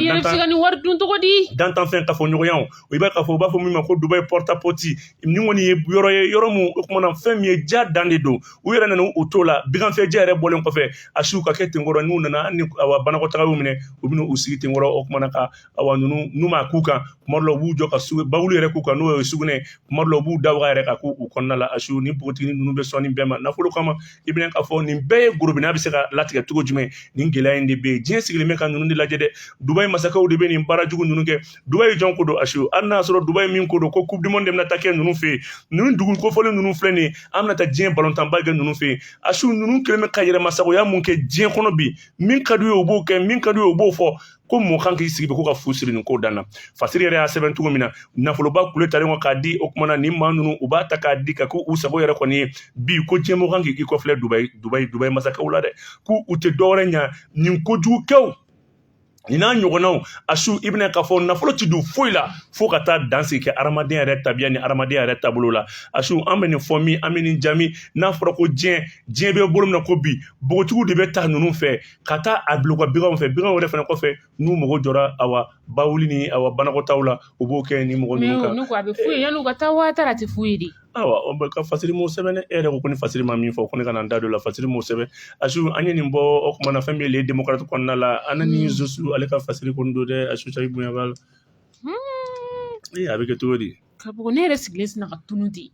dantanfɛn kafoɲɔgɔnyaw i b'a fɔ u b'a fɔ min ma ko Dubayi porte-à-porte ni kɔni ye yɔrɔ ye yɔrɔ min o kumana fɛn min ye ja dan de don u yɛrɛ nana u t'o la biganfɛnjɛ yɛrɛ bɔlen kɔfɛ a su ka kɛ tenkɔrɔ n'u nana ni banakɔtagaw minɛ u bɛna u sigi tenkɔrɔ o kumana ka n'u ma k'u kan kuma dɔ la u b'u jɔ ka bawuli yɛrɛ k'u kan n'o ye sugunɛ kuma dɔ la u b'u da waga yɛrɛ ka k'u kɔnɔna la a su ni bogotigi ninnu bɛ sɔn nin bɛɛ ma nafolo kama i bɛna k'a fɔ nin bɛɛ ye gorobinɛ bɛ se ka latigɛ cogo jumɛn nin gɛlɛya in de bɛ yen diɲɛ sigilen bɛ ka ninnu de lajɛ dɛ Dubayi masakɛw de bɛ nin baara jugu ninnu kɛ Dubayi jɔn ko don a su hali n'a sɔrɔ Dubayi min ko don ko coupe du monde de bɛna taa kɛ ninnu fɛ yen ninnu dugu kofɔlen ninnu filɛ nin ye an bɛna taa diɲɛ balontanba kɛ ninnu fɛ yen a su ninnu kɛlen bɛ ka yɛrɛmasagoya mun kɛ diɲɛ kɔnɔ bi min ka d'u ye u b'o kɛ min ka d'u ye u b'o fɔ ko mɔgɔ kan k'i sigi ko ka fu siri nin ko dan na fasiri yɛrɛ y'a sɛbɛn cogo min na nafoloba kule talen kɔ k'a di o kumana nin maa ninnu u b'a ta k'a di ka k'u sago yɛrɛ kɔni ye bi ko diɲɛmɔgɔ kan k'i kɔfilɛ Dubayi masakɛw la dɛ k'u tɛ dɔwɛrɛ ɲa nin kojugukɛw nin n'a ɲɔgɔnnaw a su i bɛna k'a fɔ nafolo tɛ don foyi la fo ka taa dansigi kɛ adamadenya yɛrɛ tabiya ni adamadenya yɛrɛ taabolo la a su an bɛ nin fɔ min an bɛ nin jaabi n'a fɔra ko diɲɛ bɛ bolo min na ko bi bogotigiw de bɛ taa ninnu fɛ ka taa a bila u ka biganw fɛ biganw yɛrɛ fana kɔfɛ n'u mago jɔra bawuli ni banakɔtaw la u b'o kɛ ni mɔgɔ ninnu kan n'u ko a bɛ fu ye yan'u ka taa waati a tɛ fu ye de ka fasiri m'o sɛbɛn e yɛrɛ ko ni fasiri ma min fɔ ko ne ka na n da don la fasiri m'o sɛbɛn a su an ye nin bɔ o kumana fɛn min ye démocrate kɔnɔna la an ni Zosu ale ka fasiri kɔni don dɛ a su sayi bonya b'a la a bɛ kɛ cogo di ka bɔ ne yɛrɛ sigilen sina ka tunu di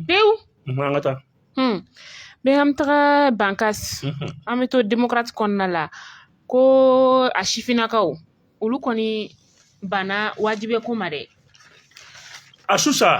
pewu an ka taa bɛɛ an bɛ taga Bankas an bɛ to démocrate kɔnɔna la ko a sifinnakaw olu kɔni banna wajibiya ko ma dɛ a su sa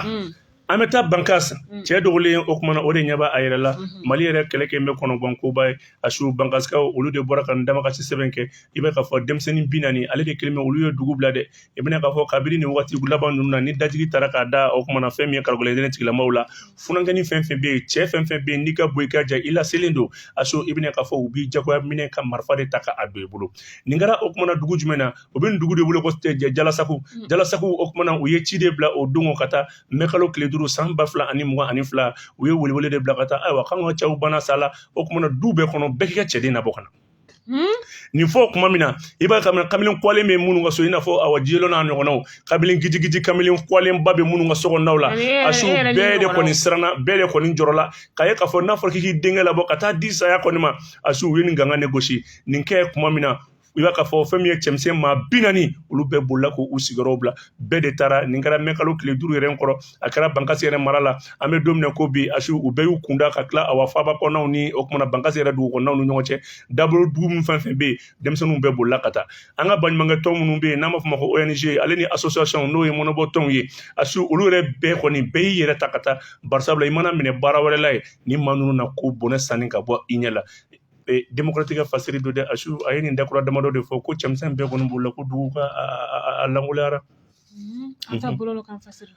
an bɛ taa Bankas cɛ dogolen o kumana o de ɲɛ b'a yɛrɛ la Mali yɛrɛ kɛlɛ kɛ bɛ kɔnɔgan koba ye a su Bankaskaw olu de bɔra ka damakasi sɛbɛn kɛ i bɛ k'a fɔ denmisɛnnin 40 ale de kelen bɛ olu ye dugu bila dɛ i bɛna k'a fɔ kabini nin waati laban ninnu na ni dajigi taara k'a da o kumana fɛn min ye karagolɛden tigilamaw la funankɛni fɛn fɛn bɛ yen cɛ fɛn fɛn bɛ yen n'i ka bɔ i ka ja i laselen don a su i bɛna k'a fɔ u b'i jagoya minɛ ka marifa de ta k'a don i bolo nin kɛra o kumana dugu jumɛn na o bɛ nin dugu de wele ko Jalasaku o kumana u ye ci de bila o don ka taa Mɛkalo tile 5 san 2022 u ye welewele de bila ka taa ayiwa k'an ka cɛw banna sa la o kumana du bɛɛ kɔnɔ bɛɛ k'i ka cɛden nabɔ ka na nin fɔ tuma min na i b'a kamalen kwalen bɛ minnu ka so i n'a fɔ jiyɛlɛ n'a ɲɔgɔnnaw kabelen gijigiji kamalen kwalenba bɛ minnu ka sokɔnɔnaw la a su bɛɛ de kɔni siranna bɛɛ de kɔni jɔrɔla k'a ye k'a fɔ n'a fɔra k'i k'i denkɛ labɔ ka taa di saya kɔni ma a su u ye nin ganga ne gosi nin kɛ tuma min na i b'a k'a fɔ fɛn min ye cɛmisɛn maa 40 olu bɛɛ bolila k'u sigiyɔrɔw bila bɛɛ de taara nin kɛra Mɛkalo tile 5 yɛrɛ kɔrɔ a kɛra Bankasi yɛrɛ mara la an bɛ don min na ko bi a su u bɛɛ y'u kunda ka tila faaba kɔnɔnaw ni o kumana Bankasi yɛrɛ dugu kɔnɔnaw ni ɲɔgɔn cɛ dabolo dugu min fɛn fɛn bɛ yen denmisɛnninw bɛɛ bolila ka taa an ka baɲumankɛ tɔn minnu bɛ yen n'an b'a fɔ ma ko ONG ale ni association n'o ye mɔnɔbɔ tɔnw ye a su olu yɛrɛ bɛɛ kɔni bɛɛ y'i yɛrɛ ta ka taa barisabula i mana minɛ baara wɛrɛ la ye ni maa ninnu na ko bɔnɛ sanni ka bɔ i ɲɛ la démocratique fasiri do dɛ a su a ye nin dakura damadɔ de fɔ ko cɛmisɛn bɛɛ kɔni bolila ko dugu ka a langoliyara an ta bolo kan fasiri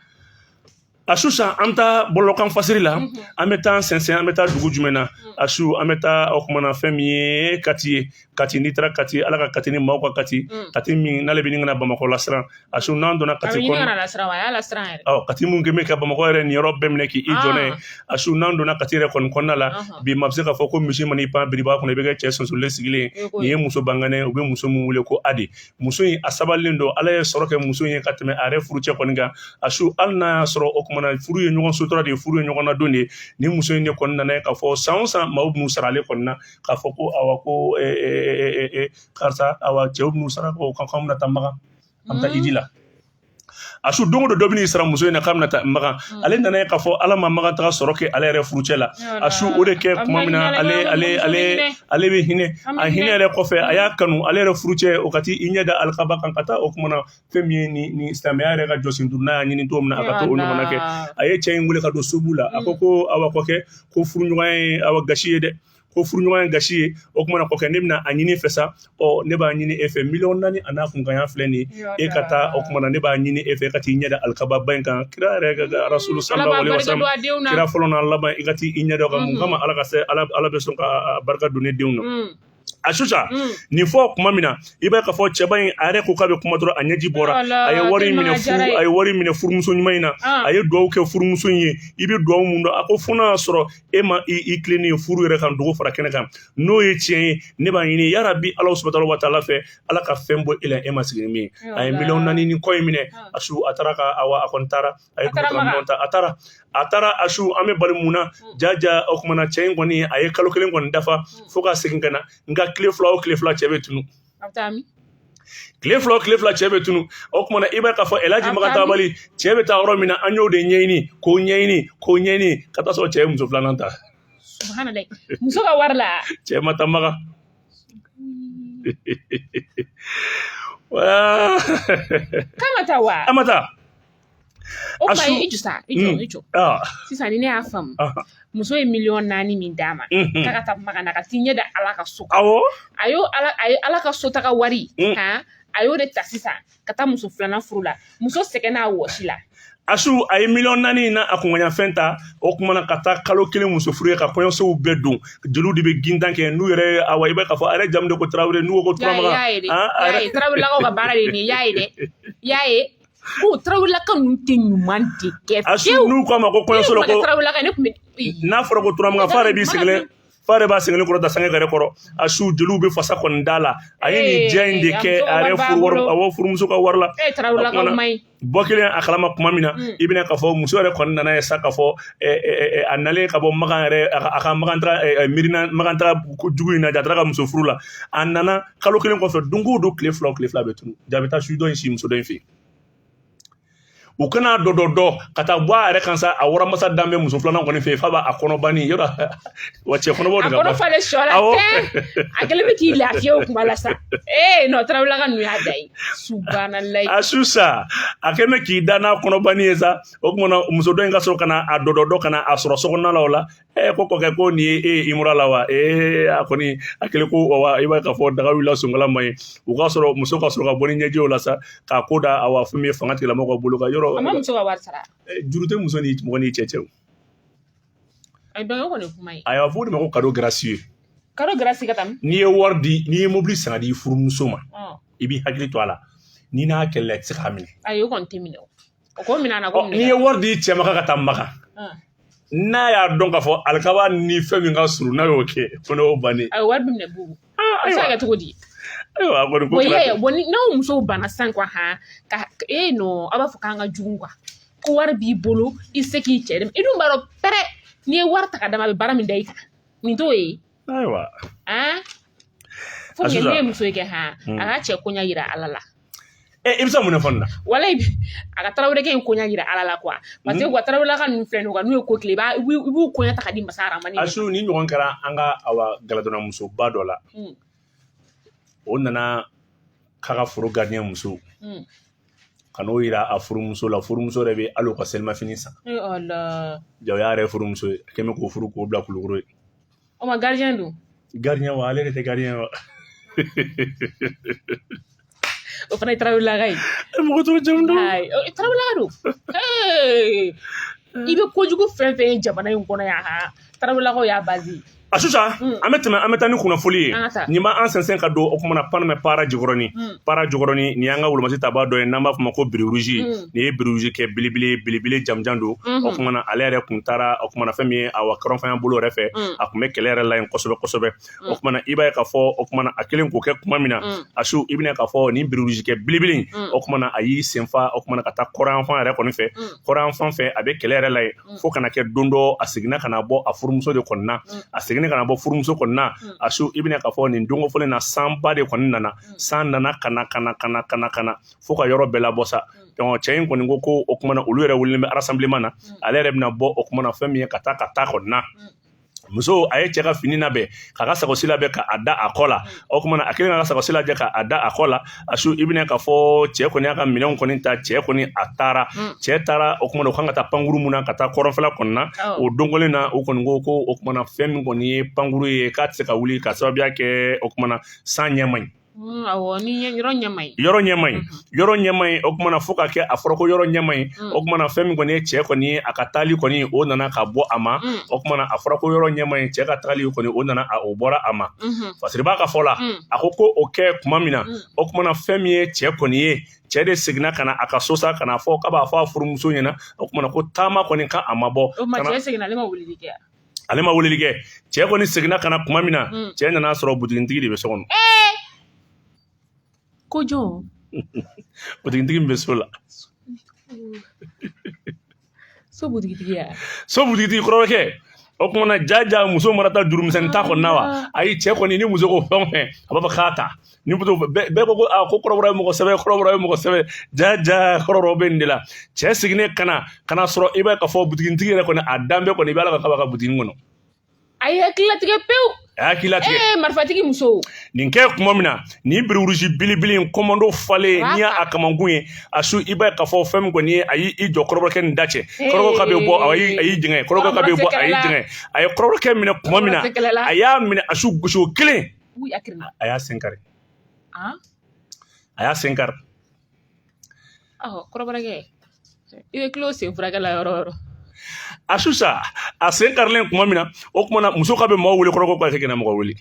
Asu sa an ta bolokan fasiri la an bɛ taa sɛnsɛn an bɛ taa dugu jumɛn na Asu an bɛ taa o kumana fɛn min ye Kati n'i taara Kati Ala ka Kati ni maaw ka Kati min n'ale bɛ ɲini kana Bamakɔ lasiran Asu n'an donna Kati kɔnɔ Kati mun kɛ bɛ ka Bamakɔ yɛrɛ nin yɔrɔ bɛɛ minɛ k'i jɔ n'a ye Asu n'an donna Kati yɛrɛ kɔni kɔnɔna la bi ma bɛ se k'a fɔ ko misi man'i pan biriba kɔnɔ i bɛ kɛ cɛ sɔnsɔnlen sigilen nin ye muso banganen u bɛ muso min wele ko Adi muso in a sabalilen don Ala ye sɔrɔ kɛ muso in ye ka tɛmɛ a yɛrɛ furucɛ kɔni kan Asu hali n'a y'a sɔrɔ o kumana furu ye ɲɔgɔn sutura de ye furu ye ɲɔgɔn na don de ye ni muso in de kɔni nana ye k'a fɔ san o san maaw b'u sara ale kɔni na k'a fɔ ko awa ko karisa awa cɛw b'u sara ko kan bɛna taa Makan an bɛ taa Iji la Asu don o don dɔ bɛ n'i sara muso in na k'a bɛna taa Makan ale nana ye k'a fɔ Ala ma Makan taga sɔrɔ kɛ ale yɛrɛ furucɛ la Asu o de kɛ tuma min na ale bɛ hinɛ a hinɛ yɛrɛ kɔfɛ a y'a kanu ale yɛrɛ furucɛ o ka t'i ɲɛ da alikaba kan ka taa o kumana fɛn min ye ni silamɛya yɛrɛ ka jɔsen duuru n'a y'a ɲini cogo min na a ka to o ɲɔgɔnna kɛ a ye cɛ in wele ka don sobu la a ko awa kɔkɛ ko furuɲɔgɔnya ye awa gasi ye dɛ ko furuɲɔgɔnya ye gasi ye o kumana kɔkɛ ne bɛna a ɲini fɛ sa ne b'a ɲini e fɛ 4,000,000 a n'a kunkanɲa filɛ nin ye e ka taa o kumana ne b'a ɲini e fɛ e ka t'i ɲɛ da alikaba ba in kan kira yɛrɛ ka rasulu sallallahu alaihi wasallam kira fɔlɔ n'a laban i ka t'i ɲɛ da o kan mun kama Ala bɛ sɔn ka barika don ne denw na Asu sa nin fɔ tuma min na i b'a ka fɔ cɛba in a yɛrɛ ko k'a bɛ kuma dɔrɔn a ɲɛji bɔra a ye wari minɛ furumuso ɲuman in na a ye dugawu kɛ furumuso in ye i bɛ dugawu mun dɔn a ko fo n'a y'a sɔrɔ e ma i tilennen ye furu yɛrɛ kan dogo fara kɛnɛ kan n'o ye tiɲɛ ye ne b'a ɲini yarabi Ala subahanahu wa taala fɛ Ala ka fɛn bɔ e la e ma sigi ni min ye a ye 4,000,000 ni kɔ in minɛ Asu a taara a kɔni taara a ye dugu ta a taara Asu an bɛ bali mun na jaja o kumana cɛ in kɔni a ye kalo 1 kɔni dafa fo ka segin ka na nka tile 2 o tile 2 cɛ bɛ tunu tile 2 o tile 2 cɛ bɛ tunu o kumana i b'a ka fɔ Elaji Makan Tabali cɛ bɛ taa yɔrɔ min na an y'o de ɲɛɲini k'o ɲɛɲini ka taa sɔrɔ cɛ ye muso 2nan ta subhanallah muso ka wari la cɛ ma taa Makan kama taa wa a ma taa o kuma ijo sisan ni ne y'a faamu muso ye 4,000,000 min d'a ma k'a ka taa Makan na ka t'i ɲɛ da Ala ka so kan a ye Ala ka so taga wari a y'o de ta sisan ka taa muso 2nan furu la muso sɛgɛnna a wɔsi la Asu a ye 4,000,000 na a kunkanɲafɛn ta o kumana ka taa kalo 1 muso furu ye ka kɔɲɔsow bɛɛ don jeliw de bɛ gintan kɛ n'u yɛrɛ awa i b'a ka fɔ a yɛrɛ jamu de ko Tarawele n'u ko Turamagan Tarawelelakaw ka baara de nin y'a ye ko Tarawelelaka ninnu tɛ ɲuman de kɛ Asu n'u k'a ma ko kɔɲɔso la ko n'a fɔra ko Turamagan fa yɛrɛ b'a sigilen kɔrɔ da sange yɛrɛ kɔrɔ Asu jeliw bɛ fasa kɔni da la a ye nin diya in de kɛ a yɛrɛ furumuso ka wari la bɔ kelen a kalama tuma min na i bɛna k'a fɔ muso yɛrɛ kɔni nana ye sa k'a fɔ a nalen ka bɔ Makan yɛrɛ a ka Makan taga jugu in na a taara ka muso furu la a nana kalo 1 kɔfɛ don o don tile 2 bɛ tunu jaa bɛ taa su dɔ in si muso dɔ in fɛ u kana dɔ ka taa bɔ a yɛrɛ kan sa a waramansa dan bɛ muso 2nan kɔni fɛ yen f'a b'a kɔnɔ banni yɔrɔ wa cɛ kɔnɔbaw de ka ban a kɔnɔ falen sɔ la a kɛlen bɛ k'i lafiya o kuma la sa non Tarawelelaka ninnu y'a da ye subhanalayi Asu sa a kɛlen bɛ k'i da n'a kɔnɔ banni ye sa o kumana muso dɔ in ka sɔrɔ ka na a dɔ ka na a sɔrɔ sokɔnɔna la o la ko kɔkɛ ko nin ye imura la wa a kɔni a kɛlen ko i b'a ka fɔ daga wulila sonkala ma ye u ka sɔrɔ muso ka sɔrɔ ka bɔ ni ɲɛjɛw la sa k'a ko da awa fɛn min ye fanga tigilamɔgɔw ka bolo kan yɔrɔ a ma muso ka wari sara juru tɛ muso ni mɔgɔ ni cɛ a kɔni kuma ye a y'a fɔ o de ma ko cadeau gracieux ka taa n'i ye wari di n'i ye mobili san ka di i furumuso ma i b'i hakili to a la n'i n'a kɛlɛ i tɛ se k'a minɛ ayi o kɔni tɛ minɛ o ko minɛ na ko minɛ n'i ye wari di cɛ ma ka taa Makan n'a y'a dɔn k'a fɔ alikaba ni fɛn min ka surun n'a y'o kɛ ko n'o bannen a ye wari minɛ bugu a bɛ se ka kɛ cogo di n'aw musow banna sisan quoi non a b'a fɔ k'an ka jugu quoi ko wari b'i bolo i se k'i cɛ dɛmɛ i dun b'a dɔn pɛrɛ n'i ye wari ta ka d'a ma a bɛ baara min da i kan nin t'o ye ayiwa fo ne ye muso ye kɛ a ka cɛ koɲa yira Ala la i bɛ se mun de fɔ nin na wala a ka Tarawelekɛ in koɲa yira Ala la quoi parce que Tarawelelaka ninnu filɛ nin ye n'u ye ko tile i b'u koɲa ta ka di Masa Rahamani Asu ni ɲɔgɔn kɛra an ka awa galadonna musoba dɔ la o nana k'a ka foro gardien muso ka n'o yira a furumuso la furumuso yɛrɛ bɛ hali o ka selimafini san ja o y'a yɛrɛ furumuso ye a kɛlen bɛ k'o furu k'o bila Kulukoro ye o ma gardien dun gardien wa ale de tɛ gardien wa o fana ye Tarawelelaka ye mɔgɔ t'o jamu dɔn Tarawelelaka don i bɛ kojugu fɛn fɛn ye jamana in kɔnɔ yan ha Tarawelelakaw y'a basi Asusa an bɛ taa ni kunnafoli ye nin ma an sɛnsɛn ka don o kuma na panmɛ para jukɔrɔni ni an ka wolomasi tabaa dɔ ye n'an b'a fɔ ma ko biruzi nin ye biruzi kɛ belebele jamjan don o kuma na ale yɛrɛ kun taara o kuma na fɛn min ye awa kɔrɔnfanya bolo yɛrɛ fɛ a kun bɛ kɛlɛ yɛrɛ la yen kosɛbɛ o kuma na i b'a ye k'a fɔ o kuma na a kelen k'o kɛ kuma min na asu i bɛna k'a fɔ nin biruzi kɛ belebele o kuma na a y'i senfa o kuma na ka taa kɔrɔnfan yɛrɛ kɔni fɛ kɔrɔnfan fɛ a bɛ kɛlɛ yɛrɛ la yen fo kana kɛ don dɔ a seginna ka na bɔ a furumuso de kɔnɔna a seginna ka na bɔ furumuso kɔnɔna asu i bɛna k'a fɔ nin donko fɔlen na sanba de kɔni nana san nana kana fo ka yɔrɔ bɛɛ labɔ sa donc cɛ in kɔni ko o kuma na olu yɛrɛ wulilen bɛ rassemblement na ale yɛrɛ bɛna bɔ o kuma na fɛn min ye ka taa kɔnɔna muso a ye cɛ ka fini labɛn k'a ka sagosi labɛn k'a da a kɔ la o kuma na a kelen ka sagosi lajɛ k'a da a kɔ la asu i bɛna k'a fɔ cɛ kɔni y'a ka minɛnw kɔni ta cɛ kɔni a taara cɛ taara o kuma na o kan ka taa pankuru mun na ka taa kɔrɔnfɛla kɔnɔna o donkolen na o kɔni ko o kuma na fɛn min kɔni ye pankuru ye k'a tɛ se ka wuli ka sababuya kɛ o kuma na san ɲɛ man ɲi yɔrɔ ɲɛ man ɲi o kuma na fo ka kɛ a fɔra ko yɔrɔ ɲɛ man ɲi o kuma na fɛn min kɔni ye cɛ kɔni ye a ka taali kɔni o nana ka bɔ a ma o kuma na a fɔra ko yɔrɔ ɲɛ man ɲi cɛ ka taali kɔni o nana o bɔra a ma parce que b'a ka fɔ la a ko o kɛ kuma min na o kuma na fɛn min ye cɛ kɔni ye cɛ de seginna ka na a ka so sa ka na fɔ k'a b'a fɔ a furumuso ɲɛna o kuma na ko taama kɔni ka a ma bɔ ale ma weleli kɛ cɛ kɔni seginna ka na kuma min na cɛ nana sɔrɔ butigitigi de bɛ so kɔnɔ ko jɔn butigitigi min bɛ so la so butigitigi kɔrɔkɛ o kuma na jaja muso marata jurumisɛnnin ta kɔnɔna wa ayi cɛ kɔni ni muso ko fɛn a b'a fɔ k'a ta ni muso bɛɛ ko kɔrɔbɔrɔ ye mɔgɔ sɛbɛ jaja kɔrɔbɔrɔ bɛ nin de la cɛ seginnen kana sɔrɔ i b'a ka fɔ butigitigi yɛrɛ kɔni a danbɛ kɔni i b'a la ka kaba ka butigi kɔnɔ a ye hakililatigɛ pewu marifatigi muso nin kɛ kuma min na nin birurusi bilibili in komando falen n'i y'a kamankun ye a su i b'a ka fɔ fɛn min kɔni ye a y'i jɔ kɔrɔbɔrɔkɛ nin da cɛ kɔrɔbɔrɔ ka bɛ bɔ a y'i jɛngɛ kɔrɔbɔrɔ ka bɛ bɔ a y'i jɛngɛ a ye kɔrɔbɔrɔkɛ minɛ kuma min na a y'a minɛ a su gosi o kelen a y'a sen kari kɔrɔbɔrɔkɛ i bɛ kilo sen furakɛ la yɔrɔ a su sa a sen karilen kuma min na o kuma na muso ka bɛ mɔgɔ wele kɔrɔbɔrɔ ko a kana mɔgɔ wele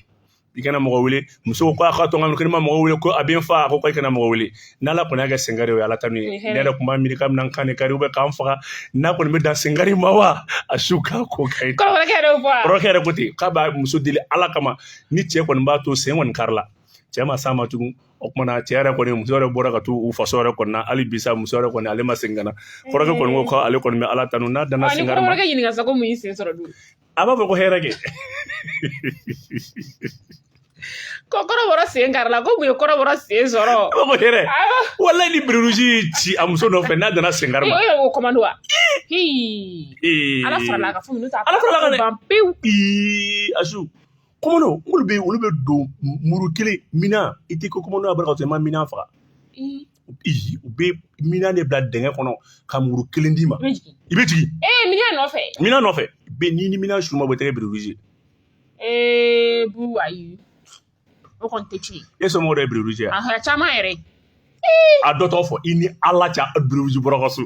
i kana mɔgɔ wele muso ko a ka to n ka ma mɔgɔ wele ko a bɛ n fa a ko i kana mɔgɔ wele n'ala kɔni y'a kɛ senkari o ye ala ta n'u ye ne yɛrɛ kun b'a miiri k'a bɛna n kan de kari k'an faga n'a kɔni bɛ dan senkari ma wa a su k'a ko ka ɲi kɔrɔkɛ yɛrɛ ko ten k'a b'a muso deli ala kama ni cɛ kɔni b'a to sen kɔni kari la cɛ ma s'a ma tugun o kuma na cɛ yɛrɛ kɔni muso yɛrɛ bɔra ka to u faso yɛrɛ kɔni na hali bisa muso yɛrɛ kɔni ale ma segin ka na kɔrɔkɛ kɔni ko k'ale kɔni bɛ ala tanu n'a danna senkari ma kɔrɔkɛ ɲininka sa ko mun y'i sen sɔrɔ dun a b'a fɔ ko hɛrɛ kɛ ko kɔrɔbɔrɔ sen kari la ko mun ye kɔrɔbɔrɔ sen sɔrɔ a b'a fɔ hɛrɛ walayi ni birurusi ci a muso nɔfɛ n'a danna senkari ma o komando wa ala farala ka fɔ minnu ta ala farala ka ban pewu asu komando olu bɛ don muru kelen mina i tɛ ko komando y'a barika to i ma mina faga u bɛ mina de bila dingɛ kɔnɔ ka muru kelen d'i ma i bɛ jigin mina nɔfɛ n'i ni mina su ma bɔ i tɛ kɛ birurusi bu ayi o kɔni tɛ tiɲɛ e somɔgɔw de ye birurusi ye a caman yɛrɛ a dɔ tɔgɔ fɔ i ni ala cɛ birurusi bɔra ka so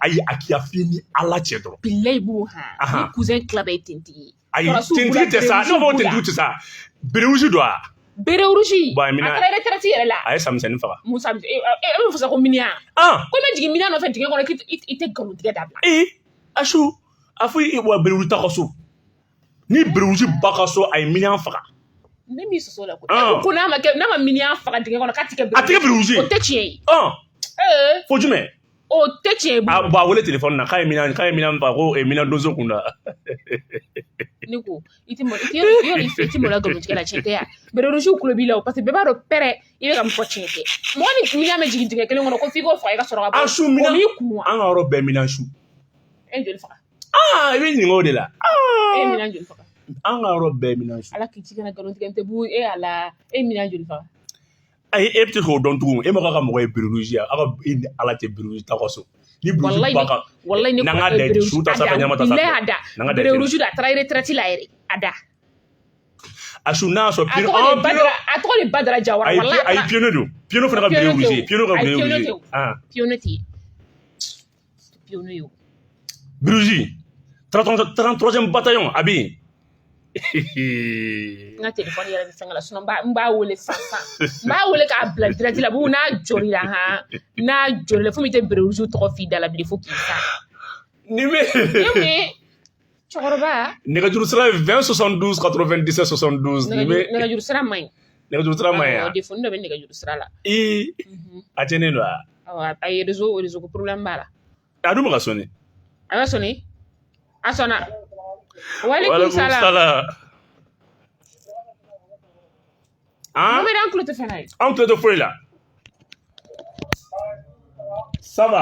ayi a k'i fi ni ala cɛ dɔrɔn bilayi b'o ni cousin tila bɛɛ ye tentigi ye ayi tentigi tɛ sa n'o fɔ tentigi tɛ sa birurusi don a bererusi a taara retraite yɛrɛ la a ye samisɛnnin faga musa e bɛ fɔ sa ko miniya ko bɛ jigin miniya nɔfɛ dingɛ kɔnɔ i tɛ nkalon tigɛ dabila asu a fɔ wa bererusi ta ka so ni bererusi ba ka so a ye miniya faga ne m'i sɔsɔ la ko n'a ma miniya faga dingɛ kɔnɔ k'a tɛ kɛ bererusi o tɛ tiɲɛ ye fo jumɛn o tɛ tiɲɛ ye a wele telefɔni na k'a ye mina faga ko mina donso kun da ne ko i tɛ mɔla nkalontigɛ la tiɲɛ tɛ yan bererusiw kulo b'i la o parce que bɛɛ b'a dɔn pɛrɛ i bɛ ka min fɔ tiɲɛ tɛ mɔgɔ ni miniya bɛ jigin dingɛ kelen kɔnɔ ko f'i k'o faga i ka sɔrɔ ka bɔ a su mina o b'i kun wa an ka yɔrɔ bɛɛ mina su e joli faga i bɛ ɲininka o de la e mina joli faga an ka yɔrɔ bɛɛ mina su ala k'i ci kana nkalontigɛ n tɛ bu ala e mina joli faga ayi e bɛ se k'o dɔn tugun e ma ka mɔgɔ ye bererusi ye aw ka e ni ala tɛ bererusi ta ka so ni bererusi ba ka n'an ka da su ta sanfɛ ɲama ta sanfɛ n'an ka da bererusi da a taara retraite la yɛrɛ a da a su n'a sɔrɔ a tɔgɔ de Badara Jawara walayi ayi piyone don piyone fana ka bererusi piyone ka bererusi piyone tɛ piyone ye Biruji 33e bataillon abi. Nga téléphone yɛrɛ bɛ fɛn la sinon n b'a wele sisan n b'a wele k'a bila direct la bu n'a jɔrira han n'a jɔrira fo min tɛ Berewuzu tɔgɔ f'i da la bilen fo k'i sa ni bɛ cɛkɔrɔba nɛgɛjuru sira ye 20 72 97 72 ni bɛ nɛgɛjuru sira man ɲi nɛgɛjuru sira man ɲi defoni dɔ bɛ nɛgɛjuru sira la a tiɲɛnen don wa a ye réseau ko problème b'a la a dun bɛ ka sɔnni a bɛ sɔnni a sɔnna walekum salam Mohamed an tulo tɛ fɛn na ye an tulo tɛ foyi la ça va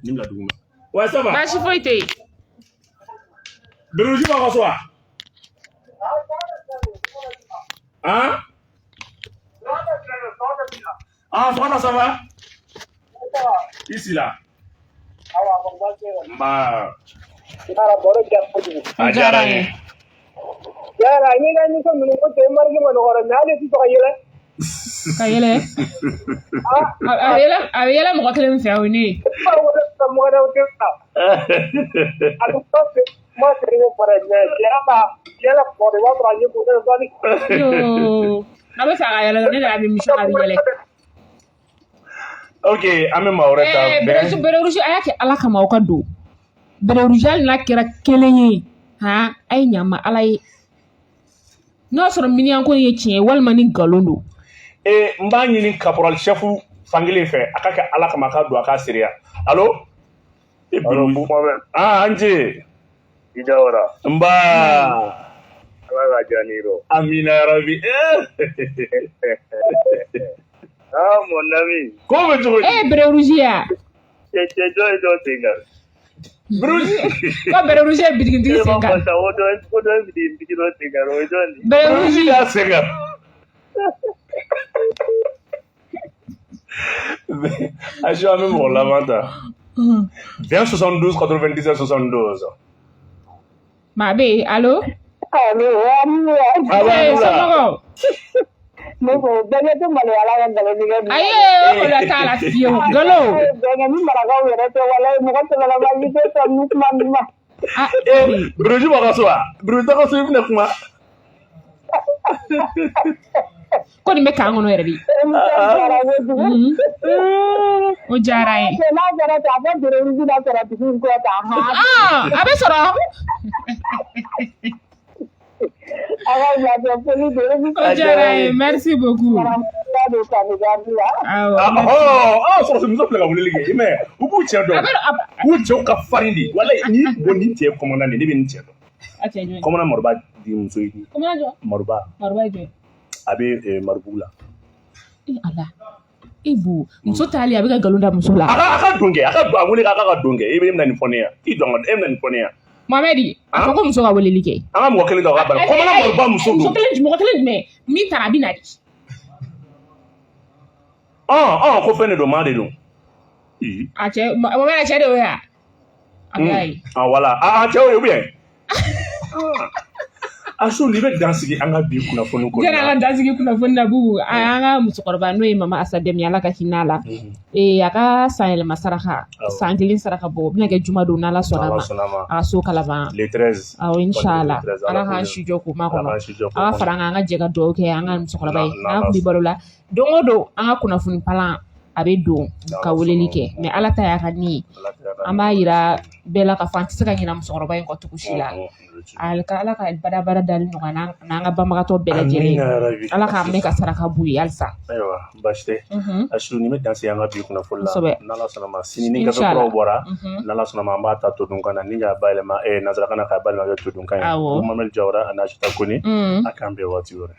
ni bila dugu ma ouais ça va baasi foyi tɛ yen Berewuji b'a ka so wa Fana ça va ici là a diyara n ye yala ni ka ni ko minnu ko te marigi ma nɔgɔra mais ale ti sɔn ka yɛlɛ ka yɛlɛ a bɛ yɛlɛ mɔgɔ kelen fɛ o ne mɔgɔ dɛw tɛ sa a bɛ fɔ ma sɛri ko fara mais yɛlɛ kɔrɔ b'a sɔrɔ a ye ko ne dɔɔni a bɛ fɛ a ka yɛlɛ ne de a bɛ misi a bɛ yɛlɛ ok an bɛ maa wɛrɛ ta Berewuji a y'a kɛ ala kama aw ka don Berewuji hali n'a kɛra kelen ye a ye ɲama ala ye n'a sɔrɔ miniyanko ye tiɲɛ walima ni nkalon don n b'a ɲini caporal chef fankelen fɛ a ka kɛ ala kama a ka don a ka seereya allo an ce i jawara n ba ala ka diya ni rɔ amina yarabi mon ami ko bɛ cogo di Berewuji ya cɛ jɔ ye dɔ sen kan Berewuji ko Berewuji ye bitigitigi sen kan o dɔ ye bitigitigi dɔ sen kan o ye jɔn di Berewuji y'a sen kan Acho an bɛ mɔgɔ laban ta 20 72 97 72 maa bɛ yen allo somɔgɔw ne ko bɛɛ tɛ maloyala ka nkalontigɛ di ayi o la t'a la fiyewu nkalon bɛnkɛ ni marakaw yɛrɛ tɛ walayi mɔgɔ tɛmɛlama i tɛ sɔn ni kuma min ma Berewuji b'a ka so wa Berewuji t'a ka so i bɛna kuma ko nin bɛ kan kɔnɔ yɛrɛ de o diyara n ye n'a kɛra ten a fɔ Berewuji la sɔrɔtigi in kɔ tan a bɛ sɔrɔ o diyara n ye merci beaucoup sɔrɔsimuso filɛ ka weleli kɛ i mɛ u b'u cɛ dɔn k'u cɛw ka farin de walayi ni cɛ ye kɔmanda de ne bɛ nin cɛ dɔn kɔmanda Maruba di muso ye Maruba a bɛ Maribugu la ala i bu muso taali a bɛ ka nkalon da muso la a ka don kɛ a wele k'a ka don kɛ e bɛna nin fɔ ne yan i dɔn e bɛna nin fɔ ne yan Mohamed a fɔ ko muso ka weleli kɛ an ka mɔgɔ kelen dɔ ka bala kɔmanda Maruba muso don mɔgɔ kelen jumɛn min taara a bɛ na di ko fɛn de don maa de don a cɛ Mohamed cɛ de y'o ye a bɛ y'a ye wala cɛ o ye ou bien Asu ni bɛ dansigi an ka bi kunnafoni kɔnɔ jɛna an ka dansigi kunnafoni na bubu an ka musokɔrɔba n'o ye mama Asa Dɛmi ala ka hinɛ la a ka san yɛlɛma saraka san kelen saraka bɔ o bɛna kɛ juma don n'ala sɔnna ma a ka so kalaban le 13 awɔ inshallah ala k'an si jɔ k'o makɔnɔ an ka fara an ka jɛ ka dugawu kɛ an ka musokɔrɔba ye n'an kun bɛ balo la don o don an ka kunnafoni palan a bɛ don ka weleli kɛ mais ala ta y'a ka ni ye an b'a yira bɛɛ la ka fɔ an tɛ se ka ɲinɛ musokɔrɔba in kɔ cogo si la ala ka badabada dali nɔgɔya n'an ka banbagatɔ bɛɛ lajɛlen ala k'an mɛn ka saraka b'u ye halisa ayiwa baasi tɛ Asu ni bɛ dansi an ka bi kunnafoni la n'ala sɔnna ma sini ni gafe kuraw bɔra n'ala sɔnna ma an b'a ta todunkan na ni k'a bayɛlɛma nanzarakan na k'a bayɛlɛma kɛ todunkan ye Mohamed Jawara ani Asita Kone a k'an bɛn waati wɛrɛ